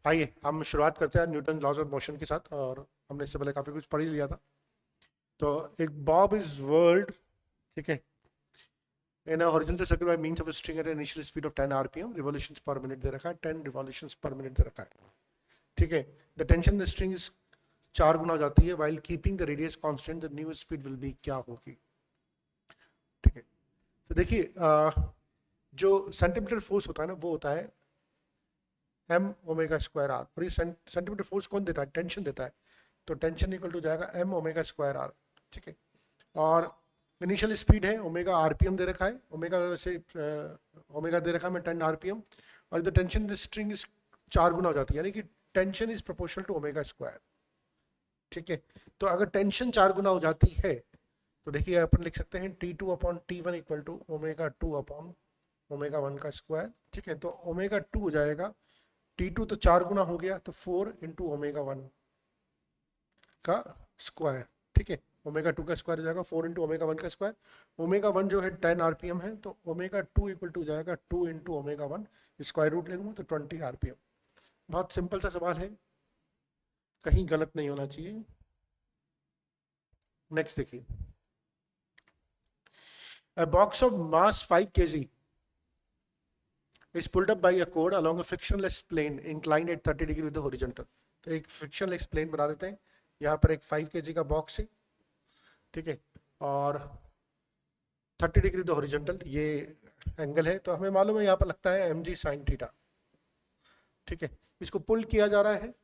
आइए हम शुरुआत करते हैं न्यूटन लॉज ऑफ मोशन के साथ। और हमने इससे पहले काफ़ी कुछ पढ़ ही लिया था। तो एक बॉब इज वर्ल्ड, ठीक है, in horizontal circle by means of a string at initial speed of 10 RPM, revolutions per minute दे रखा है, 10 रिवॉल्यूशंस पर मिनट दे रखा है, ठीक है। The tension the string is 4 गुना हो जाती है while keeping the radius constant, the new speed will be क्या होगी, ठीक है। तो देखिए जो सेंटीमीटर फोर्स होता है ना वो होता है एम ओमेगा स्क्वायर आर, और ये सेंटीमीटर फोर्स कौन देता है? टेंशन देता है। तो टेंशन इक्वल टू जाएगा एम ओमेगा स्क्वायर आर, ठीक है। और इनिशियल स्पीड है ओमेगा आरपीएम दे रखा है, ओमेगा से ओमेगा दे रखा है मैं 10 आरपीएम, और the tension the string is 4 गुना हो जाती है, यानी कि tension is proportional to omega square, ठीक है। तो अगर टेंशन 4 गुना हो जाती है तो देखिए अपन लिख सकते हैं T two upon T one equal to omega two upon omega one का स्क्वायर, ठीक है। तो ओमेगा टू हो जाएगा, टी टू तो 4 गुना हो गया तो 4 इंटू ओमेगा वन का स्क्वायर, ठीक है। ओमेगा टू का स्क्वायर हो जाएगा 4 इंटू ओमेगा वन का स्क्वायर। ओमेगा वन जो है 10 आरपीएम है, तो ओमेगा टू इक्वल टू जाएगा 2 into omega one, square root ले लूँगा तो 20 आरपीएम। बहुत सिंपल सा सवाल है, कहीं गलत नहीं होना चाहिए। नेक्स्ट देखिए, a box of mass 5 kg is pulled up by a cord along a frictionless plane inclined at 30 degree with the horizontal। तो एक frictionless plane बना देते हैं, यहाँ पर एक 5 kg का बॉक्स है, ठीक है, और 30 डिग्री द हॉरिजॉन्टल ये एंगल है। तो हमें मालूम है यहाँ पर लगता है एम जी साइन थीटा, ठीक है। इसको पुल किया जा रहा है,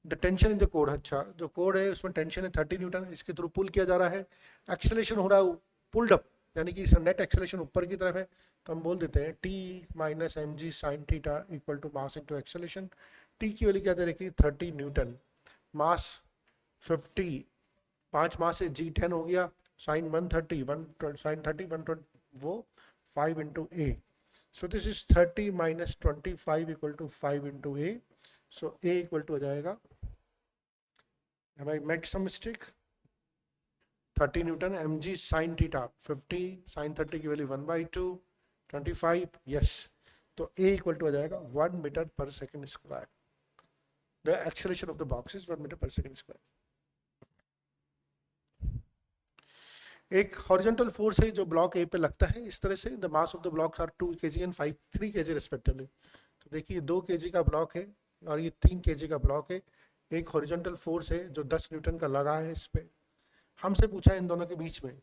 the tension in the code, अच्छा जो कोड है उसमें टेंशन है 30 न्यूटन, इसके थ्रू पुल किया जा रहा है। एक्सेलेरेशन हो रहा है पुल्ड अप, यानी कि नेट एक्सेलेरेशन ऊपर की तरफ है, तो हम बोल देते हैं T minus M G sine theta equal to mass into acceleration. T की वैल्यू क्या दे रखी है? 30 न्यूटन, मास 50, 5 मास से जी 10 हो गया, साइन 130, साइन 30 120 वो 5 into A. So this is 30 minus 25 equal to 5 into A. So A equal to हो जाएगा, have I made some mistake? 30 newton M G sine theta 50, sine 30 की वैल्यू 1/2, 25, यस। तो ए इक्वल टू हो जाएगा 1 metre per second square. The acceleration of the box is 1 metre per second square. एक horizontal force है जो block ए पे लगता है इस तरह से, the mass of the blocks are 2 kg and 3 kg respectively. तो देखिए 2 kg का ब्लॉक है और ये 3 kg का ब्लॉक है। एक हॉरिजॉन्टल फोर्स है जो 10 न्यूटन का लगा है इस पे। हमसे पूछा है इन दोनों के बीच में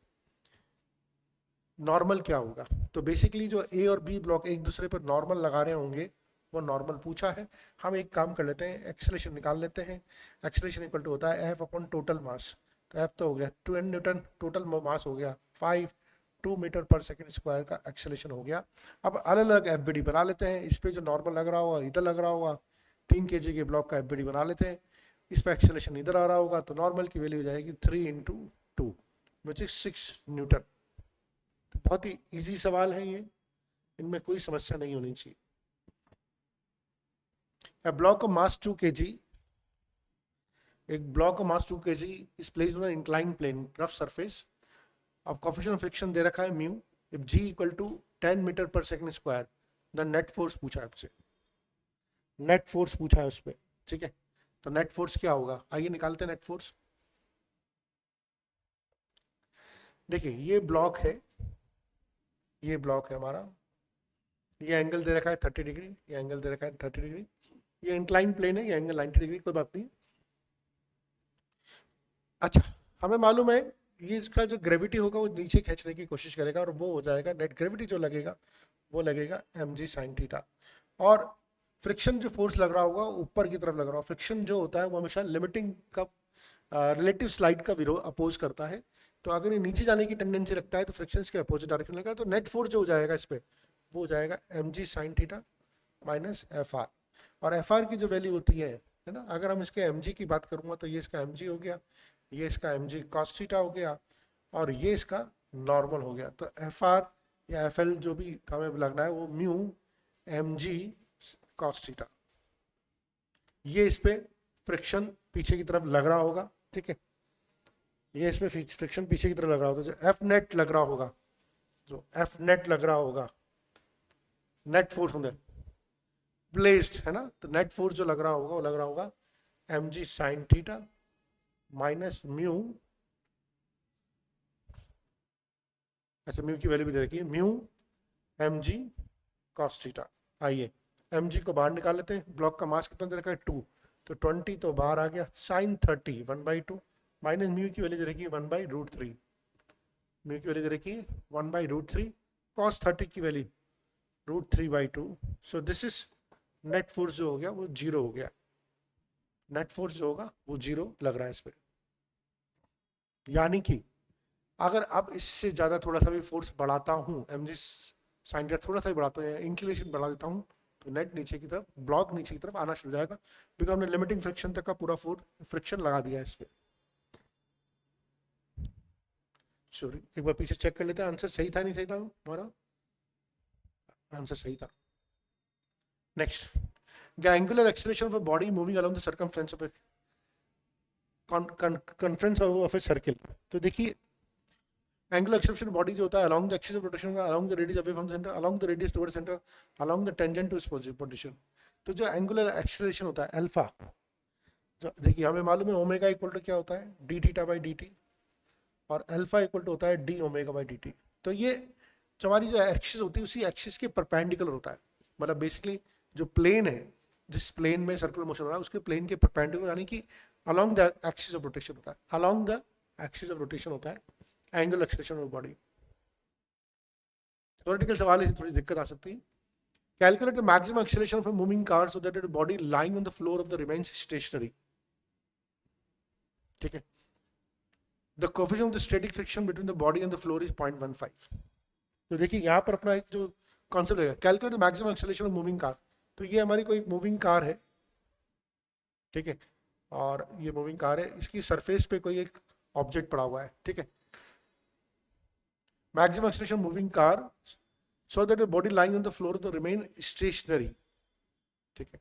नॉर्मल क्या होगा। तो बेसिकली जो ए और बी ब्लॉक एक दूसरे पर नॉर्मल लगा रहे होंगे वो नॉर्मल पूछा है। हम एक काम कर लेते हैं, एक्सेलरेशन निकाल लेते हैं। एक्सेलरेशन इक्वल टू होता है एफ अपॉन टोटल मास। तो एफ तो हो गया 2 न्यूटन, टोटल मास हो गया 5, 2 मीटर पर सेकंड स्क्वायर का एक्सेलरेशन हो गया। अब अलग अलग एफ बी डी बना लेते हैं। इस पर जो नॉर्मल लग रहा होगा इधर लग रहा होगा, 3 kg के ब्लॉक का एफ बी डी बना लेते हैं। इस पर एक्सेलरेशन इधर आ रहा होगा तो नॉर्मल की वैल्यू हो जाएगी 3 इंटू 2 विच इज 6 न्यूटन। बहुत ही इजी सवाल है ये, इनमें कोई समस्या नहीं होनी चाहिए। A block of mass 2 kg, एक block of mass 2 kg is placed on incline plane rough surface. अब कोएफिशिएंट ऑफ फ्रिक्शन दे रखा है mu, if g equal to 10 metre per second square, the net force पूछा है आपसे, net force पूछा है उस पर, ठीक है। तो नेट फोर्स क्या होगा, आइए निकालते हैं नेट फोर्स। देखिए ये ब्लॉक है, ये ब्लॉक है हमारा, ये एंगल दे रखा है 30 डिग्री, ये एंगल दे रखा है 30 डिग्री, ये इंक्लाइन प्लेन है, ये एंगल 90 डिग्री, कोई बात नहीं। अच्छा हमें मालूम है ये इसका जो ग्रेविटी होगा वो नीचे खींचने की कोशिश करेगा और वो हो जाएगा नेट ग्रेविटी जो लगेगा वो लगेगा एम जी साइन थीटा। और फ्रिक्शन जो फोर्स लग रहा होगा ऊपर की तरफ लग रहा होगा। फ्रिक्शन जो होता है वो हमेशा लिमिटिंग का रिलेटिव स्लाइड का विरोध अपोज करता है। तो अगर ये नीचे जाने की टेंडेंसी लगता है तो फ्रिक्शन के अपोजिट डायरेक्शन लगेगा। तो नेट फोर्स जो हो जाएगा इस पर वो हो जाएगा M G sine theta minus F R. और एफ आर की जो वैल्यू होती है ना, अगर हम इसके एम जी की बात करूँगा तो ये इसका एम जी हो गया, ये इसका एम जी कॉस थीटा हो गया और ये इसका नॉर्मल हो गया। तो एफ आर या एफ एल जो भी हमें लगना है वो mu M G cos theta. ये इस पे फ्रिक्शन पीछे की तरफ लग रहा होगा, ठीक है। ये इसमें फ्रिक्शन पीछे की तरफ लग रहा होगा, जो एफ नेट लग रहा होगा, जो एफ नेट लग रहा होगा नेट फोर्स होंगे प्लेस्ड है ना, तो नेट फोर्स जो लग रहा होगा वो लग रहा होगा mg sin theta minus mu, अच्छा म्यू की वैल्यू भी दे रखी है, म्यू mg cos थीटा। आइए mg को बाहर निकाल लेते हैं, ब्लॉक का मास कितना दे रखा है 2, तो 20 तो बाहर आ गया, sin 30 1/2 माइनस म्यू की वैल्यू दे रखी है 1/√3, म्यू की वैल्यू दे रखी है 1/√3, cos 30 की value √3/2, so this is net force जो हो गया वो जीरो हो गया, नेट फोर्स जो होगा वो जीरो लग रहा है इस पर। यानी कि अगर अब इससे ज़्यादा थोड़ा सा भी फोर्स बढ़ाता हूँ, mg sin थीटा थोड़ा सा भी बढ़ाता हूँ, इंक्लिनेशन बढ़ा देता हूँ, तो नेट नीचे की तरफ, ब्लॉक नीचे की तरफ आना शुरू हो जाएगा, बिकॉज हमने लिमिटिंग फ्रिक्शन तक का पूरा फ्रिक्शन लगा दिया है इस पर। सॉरी, एक बार पीछे चेक कर लेते हैं, आंसर सही था नहीं सही था हमारा, आंसर सही था। Next, the angular acceleration of a body moving along the circumference of a conference of a circle. तो देखिए एंगुलर एक्सेलरेशन बॉडी जो होता है along the axis of rotation, along the radius away from centre, along the radius towards centre, along the tangent to इस position. तो जो angular acceleration होता है अल्फा, जो देखिए हमें मालूम है ओमेगा इक्वल टू क्या होता है D theta by D T, और अल्फा इक्वल टू होता है D omega by D T. तो ये जो हमारी जो एक्सिस होती है उसी एक्सिस के परपेंडिकुलर होता है, मतलब बेसिकली जो प्लेन है, जिस प्लेन में सर्कुलर मोशन हो रहा है उसके प्लेन के परपेंडिकुलर, यानी कि along the axis of rotation होता है, along the axis of rotation होता है angular acceleration of body. Theoretical सवाल है, थोड़ी दिक्कत आ सकती है। Calculate the maximum acceleration of a moving car so that the body lying on the floor of the remains stationary. ठीक है, the coefficient of the static friction between the body and the floor is 0.15। तो देखिए यहाँ पर अपना एक जो concept है calculate the maximum acceleration of moving car, तो ये हमारी कोई मूविंग कार है, ठीक है, और ये मूविंग कार है, इसकी सरफेस पे कोई एक ऑब्जेक्ट पड़ा हुआ है, ठीक है, maximum acceleration moving car so that the body lying on the floor तो रिमेन स्टेशनरी। ठीक है,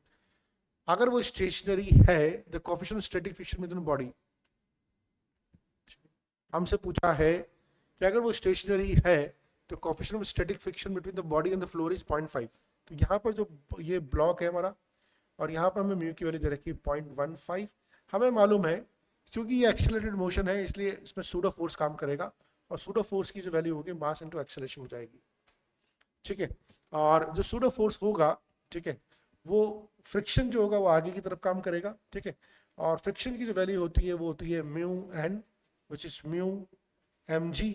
अगर वो स्टेशनरी है the coefficient of static friction with in body, हमसे पूछा है कि अगर वो स्टेशनरी है तो coefficient of static friction between the body and the floor is 0.5। तो यहाँ पर जो ये ब्लॉक है हमारा, और यहाँ पर हमें म्यू की वैल्यू दे रखी है 0.15। हमें मालूम है क्योंकि ये एक्सेलरेटेड मोशन है इसलिए इसमें सूडो फोर्स काम करेगा, और सूडो फोर्स की जो वैल्यू होगी मास इनटू एक्सेलरेशन हो जाएगी। ठीक है, और जो सूडो फोर्स होगा, ठीक है, वो फ्रिक्शन जो होगा वो आगे की तरफ काम करेगा। ठीक है, और फ्रिक्शन की जो वैल्यू होती है वो होती है mu N which is mu M G.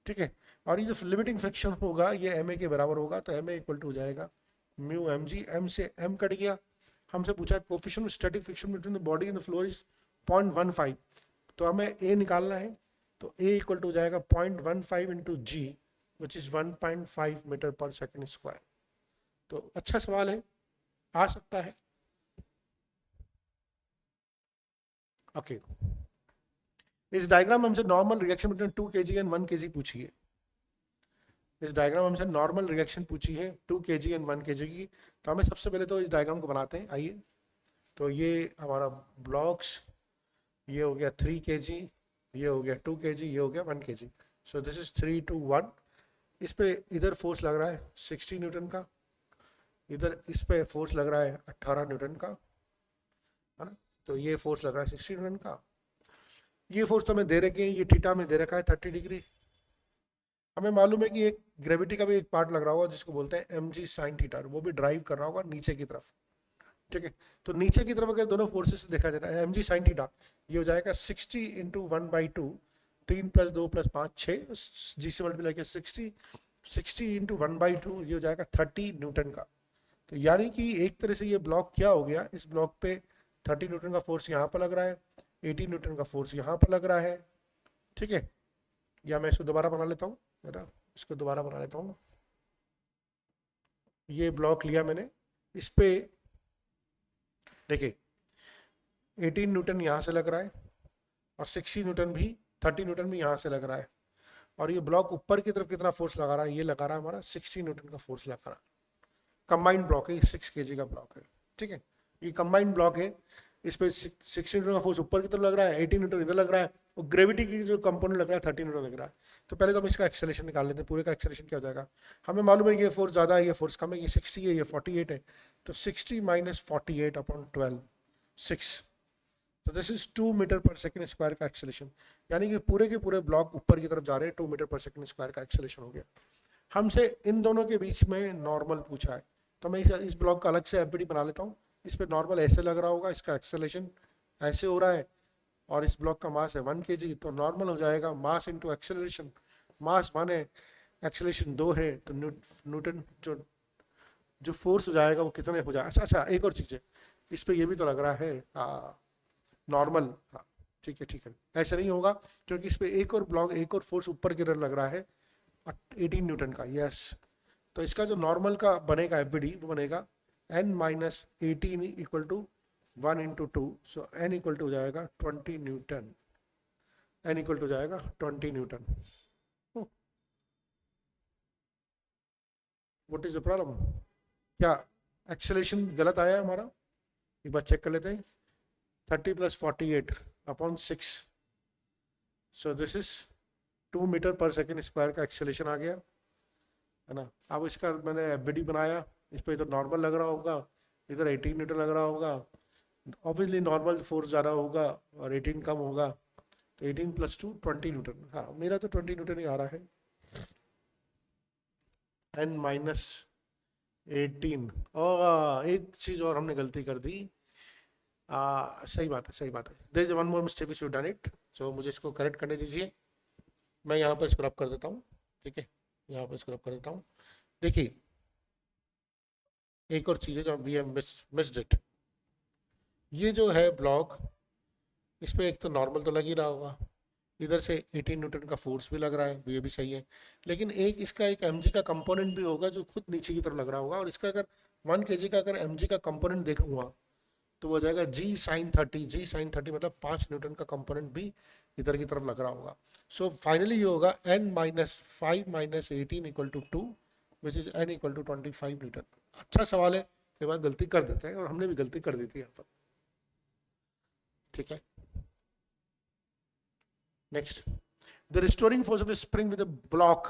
ठीक है, और ये जो लिमिटिंग फ्रिक्शन होगा ये एम ए के बराबर होगा, तो एम ए इक्वल टू हो जाएगा म्यू एम जी, एम से एम कट गया। हमसे पूछा है coefficient of static friction between the body and the floor is 0.15, तो हमें ए निकालना है, तो ए इक्वल टू हो जाएगा 0.15 into G which is 1.5 metre per second square. तो अच्छा सवाल है, आ सकता है। ओके, इस डायग्राम हमसे normal reaction between 2 kg and 1 kg पूछी है। इस डायग्राम हमसे नॉर्मल रिएक्शन पूछी है 2 kg एंड 1 kg की। तो हमें सबसे पहले तो इस डायग्राम को बनाते हैं, आइए। तो ये हमारा ब्लॉक्स, ये हो गया 3 kg, ये हो गया 2 kg, ये हो गया 1 kg। So this is 3 to 1। इस पे इधर फोर्स लग रहा है 60 न्यूटन का, इधर इस पे फोर्स लग रहा है 18 न्यूटन का, है ना। तो ये फोर्स लग रहा है 60 न्यूटन का। ये फोर्स तो हमें दे रखे हैं, ये थीटा में दे रखा है 30 डिग्री। हमें मालूम है कि एक ग्रेविटी का भी एक पार्ट लग रहा होगा जिसको बोलते हैं mg sin थीटा, वो भी ड्राइव कर रहा होगा नीचे की तरफ। ठीक है, तो नीचे की तरफ अगर दोनों फोर्सेस से देखा जाता है mg sin थीटा, ये हो जाएगा 60 इंटू 1/2, 3 + 2 + 5 6, जी से मल्टीप्लाई किया 60 इंटू 1/2, ये हो जाएगा 30 न्यूटन का। तो यानी कि एक तरह से ये ब्लॉक क्या हो गया, इस ब्लॉक पे 30 न्यूटन का फोर्स यहाँ पर लग रहा है, 80 न्यूटन का फोर्स यहाँ पर लग रहा है। ठीक है, या मैं इसको दोबारा बना लेता हूँ, है ना, इसको दोबारा बना लेता हूँ। ये ब्लॉक लिया मैंने, इस पे देखिए 18 न्यूटन यहाँ से लग रहा है, और 60 न्यूटन भी, 30 न्यूटन भी यहाँ से लग रहा है, और ये ब्लॉक ऊपर की तरफ कितना फोर्स लगा रहा है, ये लगा रहा है हमारा 60 न्यूटन का फोर्स लगा रहा है। कंबाइंड ब्लॉक है, 6 kg का ब्लॉक है। ठीक है, ये कंबाइंड ब्लॉक है, इस पे 60 न्यूटन का फोर्स ऊपर की तरफ लग रहा है, 18 न्यूटन इधर लग रहा है, वो ग्रेविटी की जो कंपोनेंट लग रहा है 30 न्यूटन लग रहा है। तो पहले तो हम इसका एक्सेलरेशन निकाल लेते हैं, पूरे का एक्सेलरेशन क्या हो जाएगा। हमें मालूम है ये फोर्स ज़्यादा है, ये फोर्स कम है, ये 60 है, ये 48 है। तो 60 माइनस 48 अपॉन 12, 6। तो this is 2 metre per second square का एक्सेलरेशन, यानी कि पूरे के पूरे ब्लॉक ऊपर की तरफ जा रहे हैं, 2 मीटर पर सेकंड स्क्वायर का एक्सेलरेशन हो गया। हमसे इन दोनों के बीच में नॉर्मल पूछा है, तो मैं इस ब्लॉक का अलग से एफबीडी बना लेता हूँ। इस पर नॉर्मल ऐसे लग रहा होगा, इसका एक्सेलरेशन ऐसे हो रहा है, और इस ब्लॉक का मास है 1 kg, तो नॉर्मल हो जाएगा मास इंटू एक्सेलरेशन। मास 1 है, एक्सेलरेशन 2 है, तो न्यूटन जो जो फोर्स हो जाएगा वो कितने हो जाएगा। अच्छा, एक और चीज़ है, इस पर ये भी तो लग रहा है नॉर्मल। हाँ ठीक है, ठीक है, ऐसा नहीं होगा क्योंकि इस पर एक और ब्लॉक, एक और फोर्स ऊपर की तरफ लग रहा है 18 न्यूटन का। यस, तो इसका जो नॉर्मल का बनेगा एफबीडी वो बनेगा n minus 18 equal to 1 into 2, so n equal to हो जाएगा 20 न्यूटन। n इक्वल टू जाएगा 20 newton. What is the problem? क्या एक्सेलरेशन गलत आया है हमारा? एक बार चेक कर लेते हैं। 30 plus 48 upon 6, so this is 2 metre per second square का एक्सेलरेशन आ गया, है ना। अब इसका मैंने एफबीडी बनाया, इस पर इधर नॉर्मल लग रहा होगा, इधर 18 न्यूटन लग रहा होगा, ऑब्वियसली नॉर्मल फोर्स ज़्यादा होगा और 18 कम होगा, तो 18 प्लस 2 20 न्यूटन। हाँ, मेरा तो 20 न्यूटन ही आ रहा है। n minus 18। और एक चीज़ और हमने गलती कर दी। सही बात है, सही बात है। There is one more mistake which you done it, so मुझे इसको करेक्ट करने दीजिए। मैं यहाँ पर स्क्रब कर देता हूँ, ठीक है, यहाँ पर स्क्रब कर देता हूँ। देखिए एक और चीज़ है जो वी हैव मिस्ड इट। ये जो है ब्लॉक, इस पर एक तो नॉर्मल तो लग ही रहा होगा, इधर से 18 न्यूटन का फोर्स भी लग रहा है, ये भी सही है, लेकिन एक इसका एक mg का कंपोनेंट भी होगा जो खुद नीचे की तरफ लग रहा होगा, और इसका अगर 1 kg का अगर mg का कंपोनेंट देखूंगा तो वो हो जाएगा g sin 30। g sin 30 मतलब 5 न्यूटन का कंपोनेंट भी इधर की तरफ लग रहा होगा। सो फाइनली ये होगा n minus 5 minus 18 equal to 2, which is n equal to 25 newton. अच्छा सवाल है, कई बार गलती कर देते हैं और हमने भी गलती कर दी थी यहाँ पर, ठीक है। Next, the restoring force of the spring with the block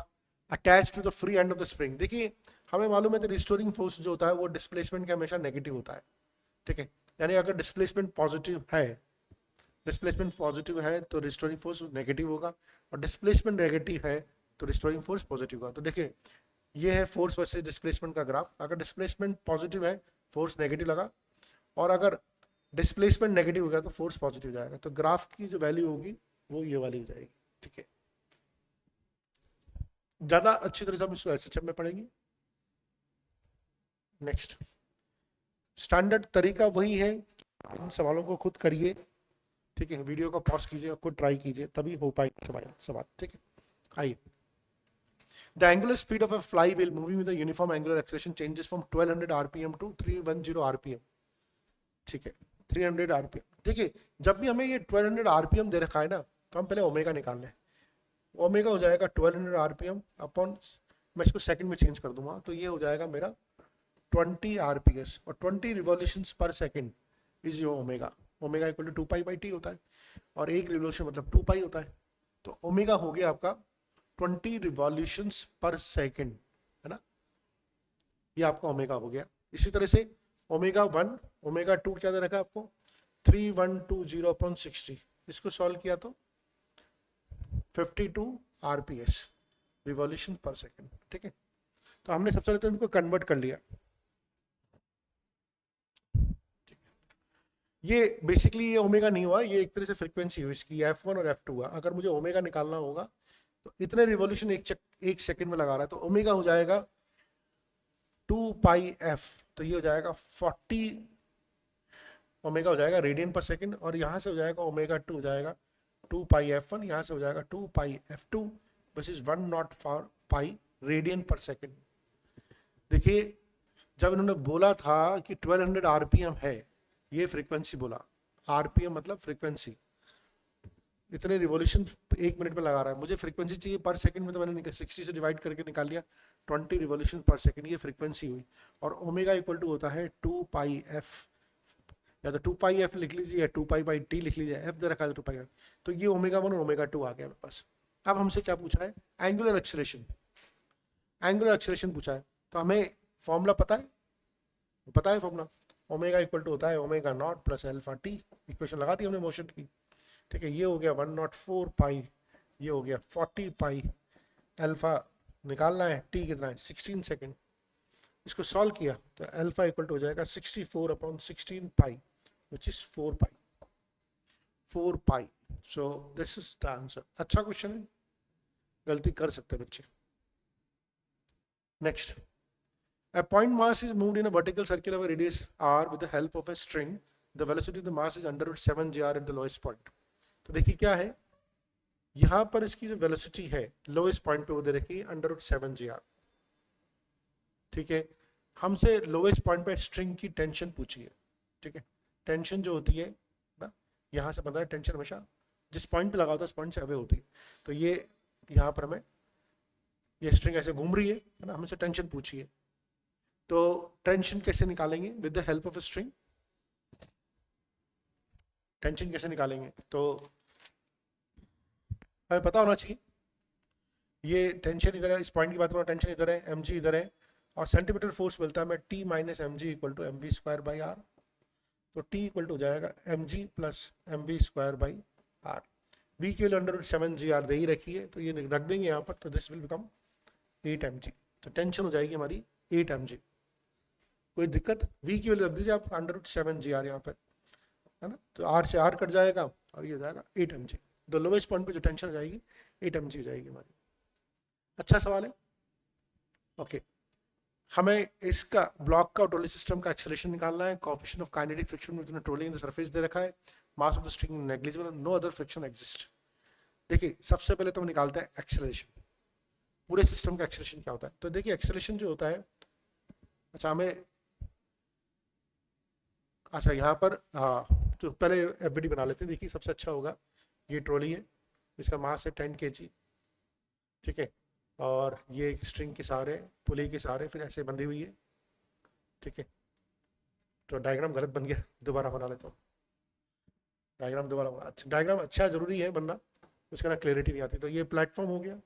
attach to the free end of the spring. देखिए हमें मालूम है कि रिस्टोरिंग फोर्स जो होता है वो डिस्प्लेसमेंट के हमेशा नेगेटिव होता है, ठीक है। यानी अगर डिस्प्लेसमेंट पॉजिटिव है तो रिस्टोरिंग फोर्स नेगेटिव होगा, और डिस्प्लेसमेंट नेगेटिव है तो रिस्टोरिंग फोर्स पॉजिटिव होगा। तो देखिए ये है फोर्स वर्सेस डिस्प्लेसमेंट का ग्राफ। अगर डिस्प्लेसमेंट पॉजिटिव है फोर्स नेगेटिव लगा, और अगर डिस्प्लेसमेंट नेगेटिव होगा तो फोर्स पॉजिटिव जाएगा। तो ग्राफ की जो वैल्यू होगी वो ये वाली हो जाएगी, ठीक है। ज्यादा अच्छी तरह से हम इसको एसएचएम में पढ़ेंगे। नेक्स्ट, स्टैंडर्ड तरीका वही है, इन सवालों को खुद करिए, ठीक है। वीडियो को पॉज कीजिए और खुद ट्राई कीजिए, तभी हो पाएगा सवाल, ठीक है। आइए, the angular speed of a flywheel moving with uniform angular acceleration changes from 1200 RPM to 310 RPM, ठीक है। 300 आरपीएम। देखिए जब भी हमें ये 1200 आरपीएम दे रखा है ना, तो हम पहले ओमेगा निकाल लें। ओमेगा हो जाएगा 1200 आरपीएम अपॉन, मैं इसको सेकंड में चेंज कर दूंगा, तो ये हो जाएगा मेरा 20 आरपीएस, और 20 revolutions per second is your omega. Omega equal to 2π/t होता है, और एक रिवॉल्यूशन मतलब 2π होता है। तो ओमेगा हो गया आपका 20 रिवॉल्यूशंस पर सेकंड, है ना, ये आपका ओमेगा हो गया। इसी तरह से ओमेगा 1, ओमेगा 2 क्या दे रखा है आपको, 3120/60। इसको सॉल्व किया तो 52 आरपीएस, रिवॉल्यूशन पर सेकंड, ठीक है। तो हमने सबसे पहले तो इनको कन्वर्ट कर लिया। ये बेसिकली ये ओमेगा नहीं हुआ, ये एक तरह से फ्रीक्वेंसी हुई इसकी, F1 और F2 हुआ। अगर मुझे ओमेगा निकालना होगा तो इतने रिवॉल्यूशन एक सेकंड में लगा रहा है, तो ओमेगा हो जाएगा 2πf, तो ये हो जाएगा 40 ओमेगा हो जाएगा रेडियन पर सेकंड, और यहाँ से हो जाएगा ओमेगा 2 हो जाएगा 2πf1, यहाँ से हो जाएगा 2πf2, विच इज 105 रेडियन पर सेकंड। देखिए जब इन्होंने बोला था कि 1200 आरपीएम है, ये फ्रीक्वेंसी बोला, आरपीएम मतलब फ्रीक्वेंसी, इतने रिवॉल्यूशन 1 मिनट में लगा रहा है। मुझे फ्रीक्वेंसी चाहिए पर सेकंड में, तो मैंने 60 से डिवाइड करके निकाल लिया 20 रिवॉल्यूशन पर सेकंड, ये फ्रीक्वेंसी हुई। और ओमेगा इक्वल टू होता है 2πf, या तो 2 पाई एफ लिख लीजिए या 2 पाई/t लिख लीजिए, एफ दे रखा है 2 पाई। तो ये ओमेगा 1 और ओमेगा 2 आ गया मेरे पास। अब हमसे क्या पूछा है, एंगुलर एक्सेलरेशन। एंगुलर एक्सेलरेशन पूछा है, तो हमें फॉर्मूला पता है फॉर्मूला, ओमेगा इक्वल टू होता है omega 0 plus alpha T. Equation लगा दी हमने मोशन की, ठीक है। ये हो गया 104 पाई, ये हो गया 40 पाई, अल्फा निकालना है, टी कितना है 16 सेकेंड। इसको सॉल्व किया तो अल्फा इक्वल टू हो जाएगा 64/16 pi, which is 4 pi. So this is the answer. अच्छा क्वेश्चन है, गलती कर सकते हैं बच्चे। Next, a point mass is moved in a vertical circle of a radius r with the help of a string. The velocity of the mass is under root 7 gr at the lowest point. तो देखिए क्या है, यहां पर इसकी जो velocity है lowest point पे वो दे रखी है अंडर रूट 7 gr, ठीक है। हमसे लोएस्ट पॉइंट पे स्ट्रिंग की टेंशन पूछी है, ठीक है। टेंशन जो होती है ना, यहां से पता है टेंशन हमेशा जिस पॉइंट पे लगा होता है उस पॉइंट से अवे होती है। तो ये यहाँ पर हमें ये स्ट्रिंग ऐसे घूम रही है ना, हमसे टेंशन पूछी है। तो टेंशन कैसे निकालेंगे, with the help of a string. Tension कैसे निकालेंगे, तो हमें पता होना चाहिए ये टेंशन इधर है, इस पॉइंट की बात करूँ, टेंशन इधर है, mg इधर है, और सेंटीमीटर फोर्स मिलता है हमें T minus mg equal to mv²/r। तो T इक्वल टू हो जाएगा mg प्लस mv²/r। v की वैल्यू अंडर रूट 7 gr दे ही रखी है, तो ये रख देंगे यहाँ पर, तो दिस विल बिकम 8 mg। तो टेंशन हो जाएगी हमारी 8 mg। कोई दिक्कत, v की वैल्यू रख दीजिए आप अंडर रूट 7 gr यहाँ पर, है ना। तो r से r कट जाएगा और ये हो जाएगा 8 mg। तो लोवेस्ट पॉइंट पे जो टेंशन हो जाएगी 8 mg हो जाएगी हमारी। अच्छा सवाल है, ओके। हमें इसका ब्लॉक का ट्रॉली सिस्टम का एक्सेलरेशन निकालना है। Coefficient of kinetic friction with trolley in the surface दे रखा है। Mass of the string negligible, no other friction exist. देखिए सबसे पहले तो हम निकालते हैं एक्सेलरेशन, पूरे सिस्टम का एक्सेलरेशन क्या होता है। तो देखिए एक्सेलरेशन जो होता है, अच्छा हमें, अच्छा यहाँ पर हाँ, तो पहले एफवीडी बना लेते हैं। देखिए सबसे अच्छा होगा, ये ट्रॉली है, इसका मास है 10 kg, ठीक है। और ये एक स्ट्रिंग के सहारे, पुली के सहारे फिर ऐसे बंधी हुई है, ठीक है। तो डायग्राम गलत बन गया, दोबारा बना लेता हूँ। डायग्राम दोबारा बना, अच्छा डायग्राम अच्छा जरूरी है बनना, उसके ना क्लैरिटी नहीं आती। तो ये प्लेटफॉर्म हो गया,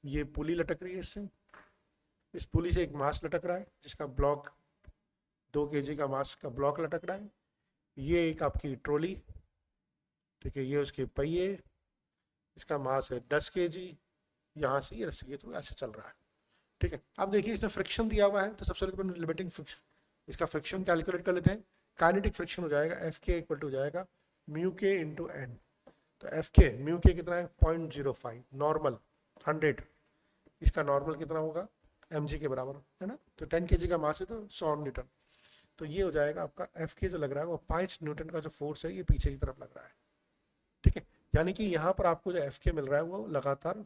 ये पुली लटक रही है इससे, इस पुली से एक मास लटक रहा है जिसका ब्लॉक 2 kg का मास का ब्लॉक लटक रहा है। ये एक आपकी ट्रॉली, ठीक है, ये उसके पहिए, इसका मास है 10 kg। यहाँ से ये रस्सी, ये तो ऐसे चल रहा है, ठीक है। अब देखिए इसमें फ्रिक्शन दिया हुआ है, तो सबसे पहले लिमिटिंग फ्रिक्शन, इसका फ्रिक्शन कैलकुलेट कर लेते हैं। काइनेटिक फ्रिक्शन हो जाएगा एफ के इक्वल टू हो जाएगा म्यू के इंटू एन। तो एफ के म्यू के कितना है 0.05, नॉर्मल 100, इसका नॉर्मल कितना होगा mg के बराबर, है ना। तो 10 kg का मास है तो 100 न्यूटन। तो ये हो जाएगा आपका एफ के जो लग रहा है वो 5 न्यूटन का जो फोर्स है ये पीछे की तरफ लग रहा है, ठीक है। यानी कि यहाँ पर आपको जो एफ के मिल रहा है वो लगातार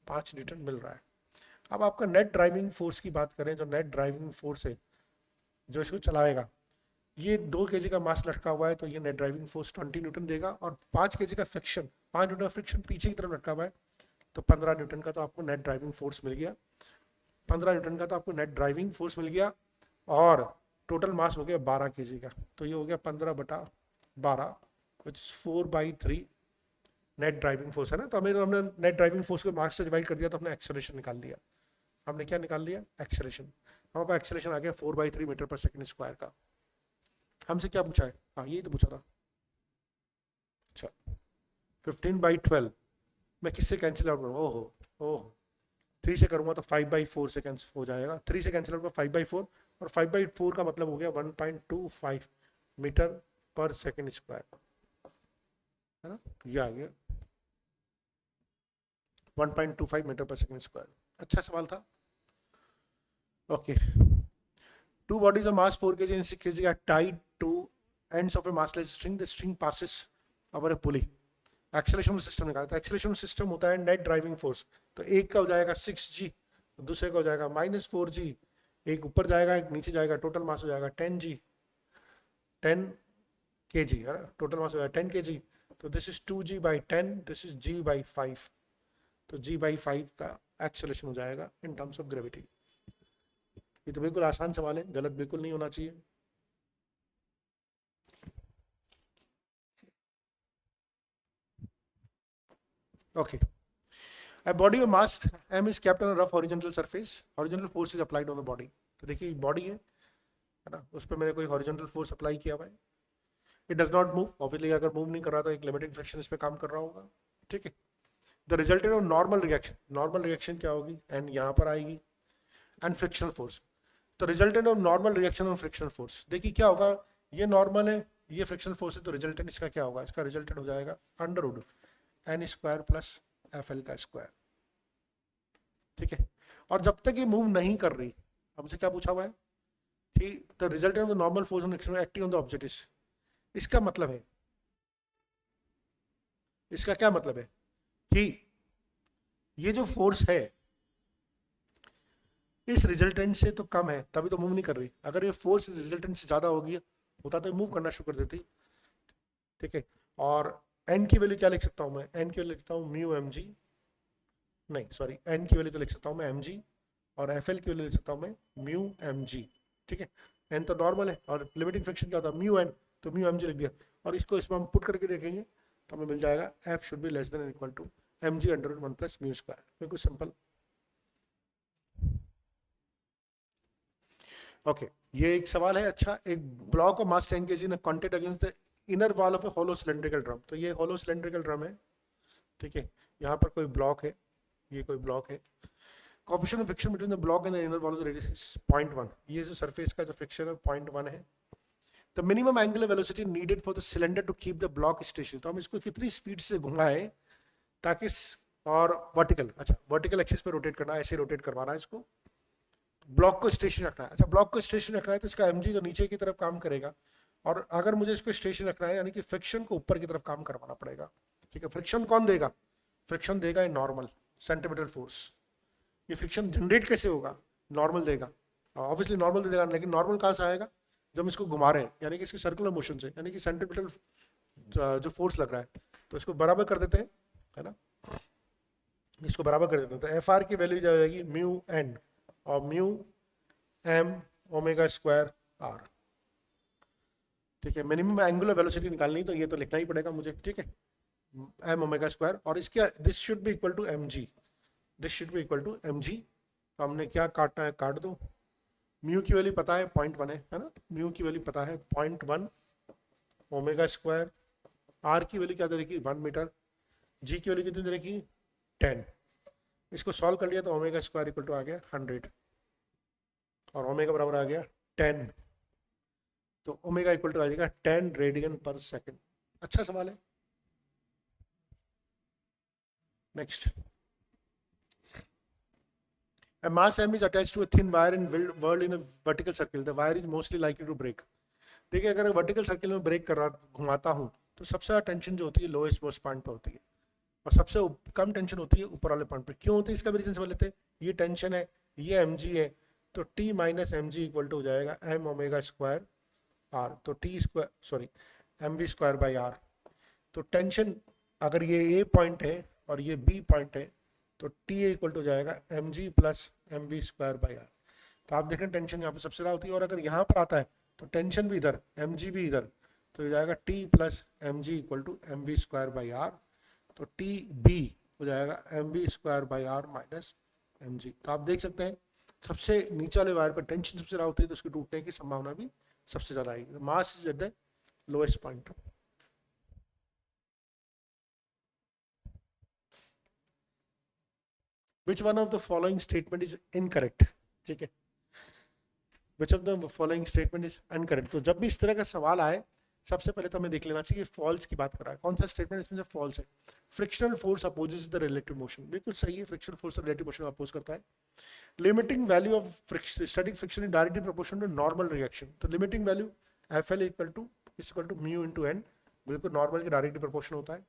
5 न्यूटन मिल रहा है। अब आपका नेट ड्राइविंग फोर्स की बात करें, जो नेट ड्राइविंग फोर्स है जो इसको चलाएगा, ये 2 kg का मास लटका हुआ है, तो ये नेट ड्राइविंग फोर्स 20 न्यूटन देगा। और 5 kg का फ्रिक्शन, 5 न्यूटन फ्रिक्शन पीछे की तरफ लटका हुआ है, तो 15 न्यूटन का तो आपको नेट ड्राइविंग फोर्स मिल गया। 15 न्यूटन का तो आपको नेट ड्राइविंग फोर्स मिल गया, और टोटल मास हो गया 12 kg का। तो ये हो गया 15/12, which is 4/3 net driving force, है ना। तो हमने नेट ड्राइविंग फोर्स को मास से डिवाइड कर दिया, तो हमने एक्सेलरेशन निकाल लिया। हमने क्या निकाल लिया, एक्सेलरेशन। हमारे पास एक्सेलरेशन आ गया 4/3 मीटर पर सेकंड स्क्वायर का। हमसे क्या पूछा है, हाँ यही तो पूछा था। अच्छा 15/12 मैं किससे कैंसिल आउट करूँगा, ओहो ओहो 3 से करूँगा तो 5/4 से कैंसिल हो जाएगा। 3 से कैंसिल आउट 5/4, और 5/4 का मतलब हो गया 1.25 मीटर पर सेकंड स्क्वायर, है ना। ये आ गया 1.25 मीटर पर सेकंड स्क्वायर। अच्छा सवाल था, okay. Two bodies of mass 4 kg and 6 kg are tied to ends of a massless string. The string passes over a pulley. Acceleration system निकालता है। Acceleration system होता है नेट ड्राइविंग फोर्स। तो एक का हो जाएगा 6g, दूसरे का हो जाएगा -4g, एक ऊपर जाएगा एक नीचे जाएगा, टोटल मास हो जाएगा 10 kg, है ना। टोटल मास हो जाएगा 10 kg। तो this is 2g/10, this is g/5। तो g/5 का एक्सेलरेशन हो जाएगा इन टर्म्स ऑफ ग्रेविटी। ये तो बिल्कुल आसान सवाल है, गलत बिल्कुल नहीं होना चाहिए। Okay. A body of mass m is kept on a rough horizontal surface. Horizontal force is applied on the body. तो देखिए बॉडी है ना, उस पर मैंने कोई हॉरिजॉन्टल फोर्स अप्लाई किया हुआ है. It does not move. Obviously अगर मूव नहीं कर रहा तो एक लिमिटिंग फ्रिक्शन इस पे काम कर रहा होगा. ठीक है. The resultant of normal reaction. Normal reaction क्या होगी? एंड यहाँ पर आएगी. And frictional force. तो रिजल्टेंट ऑफ नॉर्मल रिएक्शन और फ्रिक्शनल फोर्स. देखिए क्या होगा, ये नॉर्मल है, ये फ्रिक्शनल फोर्स है, तो रिजल्टेंट इसका क्या होगा? इसका रिजल्टेंट हो जाएगा under root N square plus F L का स्क्वायर. ठीक है. और जब तक ये मूव नहीं कर रही, हमसे क्या पूछा हुआ है कि the resultant of the normal force on acting on the object is. इसका मतलब है, इसका क्या मतलब है कि ये जो फोर्स है इस रिजल्टेंट से तो कम है, तभी तो मूव नहीं कर रही. अगर ये फोर्स इस रिजल्टेंट से ज्यादा होगी होता तो मूव करना शुरू कर देती. ठीक है. और एन की वैल्यू क्या लिख सकता हूं मैं? एन की वैल्यू लिखता हूं म्यू एम जी. नहीं सॉरी, एन की वैल्यू तो लिख सकता हूं मैं एम जी, और एफ एल की वैल्यू लिख सकता हूं मैं म्यू एम जी. ठीक है. एन तो नॉर्मल है और लिमिटिंग फ्रिक्शन क्या होता है? Mu N. तो म्यू एम जी लिख दिया, और इसको इसमें हम पुट करके देखेंगे तो हमें मिल जाएगा F should be less than equal to M G under one plus mu square. बिल्कुल सिंपल. ओके. ये एक सवाल है. अच्छा, एक block of mass 10 kg in contact against the inner wall of a hollow cylindrical drum. तो ये होलो cylindrical drum है. ठीक है. यहाँ पर कोई ब्लॉक है, ये कोई ब्लॉक है. Coefficient of friction between the block and the inner wall of the radius is 0.1. ये जो सरफेस का जो फ्रिक्शन है 0.1 है. The minimum angular velocity needed for the cylinder to keep the block stationary. तो हम इसको कितनी स्पीड से घुमाएं ताकि और वर्टिकल, अच्छा वर्टिकल एक्सिस पे रोटेट करना है, ऐसे रोटेट करवाना है इसको. ब्लॉक को स्टेशन रखना है. अच्छा, ब्लॉक को स्टेशन रखना है तो इसका एमजी तो नीचे की तरफ काम करेगा, और अगर मुझे इसको स्टेशन रखना है यानी कि फ्रिक्शन को ऊपर की तरफ काम करवाना पड़ेगा. ठीक है. फ्रिक्शन कौन देगा? फ्रिक्शन देगा नॉर्मल सेंटीमीटर फोर्स. ये फ्रिक्शन जनरेट कैसे होगा? नॉर्मल देगा. ऑब्वियसली नॉर्मल देगा, लेकिन नॉर्मल कहाँ से आएगा? जब इसको घुमा रहे हैं, यानी कि इसकी सर्कुलर मोशन से, यानी कि सेंटीमीटर जो फोर्स लग रहा है. तो इसको बराबर कर देते हैं, है ना, इसको बराबर कर देते हैं. तो एफ आर की वैल्यू जो जाएगी म्यू एन और mu M omega square R. ठीक है. मिनिमम एंगुलर वेलोसिटी निकालनी तो ये तो लिखना ही पड़ेगा मुझे. ठीक है. एम ओमेगा स्क्वायर, और इसके this should be equal to M G. This should be equal to M G. तो हमने क्या काटना है काट दो. म्यू की वैल्यू पता है 0.1 है ना. म्यू की वैल्यू पता है 0.1 ओमेगा स्क्वायर. आर की वैल्यू क्या दे रही? 1 मीटर. जी की वैल्यू कितनी दे रही? 10. इसको सॉल्व कर लिया तो ओमेगा स्क्वायर इक्वल टू आ गया 100, और ओमेगा बराबर आ गया 10. तो ओमेगा इक्वल टू आ जाएगा 10 रेडियन पर सेकेंड. अच्छा सवाल है. Next. A mass m is attached to a thin wire and whirled in a vertical circle. The wire is mostly likely to break. देखिए, अगर वर्टिकल सर्किल में ब्रेक कर रहा घुमाता हूँ तो सबसे ज़्यादा टेंशन जो होती है लोएस्ट मोस्ट पॉइंट पे होती है, और सबसे कम टेंशन होती है ऊपर वाले पॉइंट पे. क्यों होती है? इसका भी रीजन समझ लेते हैं. ये टेंशन है, ये एम जी है, तो T minus M G equal to हो जाएगा एम ओमेगा स्क्वायर आर. तो T square sorry M V square by R. तो टेंशन अगर ये ए पॉइंट है और ये बी पॉइंट है तो टी इक्वल टू हो जाएगा M G plus M V square by R. तो आप देखें टेंशन यहाँ पर सबसे ज़्यादा होती है, और अगर यहाँ पर आता है तो टेंशन भी इधर, एम जी भी इधर, तो हो जाएगा T plus M G equal to M V square by R. तो टी बी हो जाएगा M V square by R minus M G. तो आप देख सकते हैं सबसे नीचे वाले वायर पर टेंशन सबसे ज़्यादा होती है, तो उसके टूटने की संभावना भी सबसे ज़्यादा आएगी. Mass is at the lowest point. Which one of the following statement is incorrect? ठीक है. Which of the following statement is incorrect? तो जब भी इस तरह का सवाल आए सबसे पहले तो हमें देख लेना चाहिए फॉल्स की बात कर रहा है. कौन सा स्टेटमेंट इसमें से फॉल्स है? Frictional force opposes the relative motion. बिल्कुल सही है. Frictional force relative motion oppose करता है. Limiting value of static friction is directly proportional to normal reaction. तो limiting value F L equal to mu into N. बिल्कुल normal के directly proportional होता है.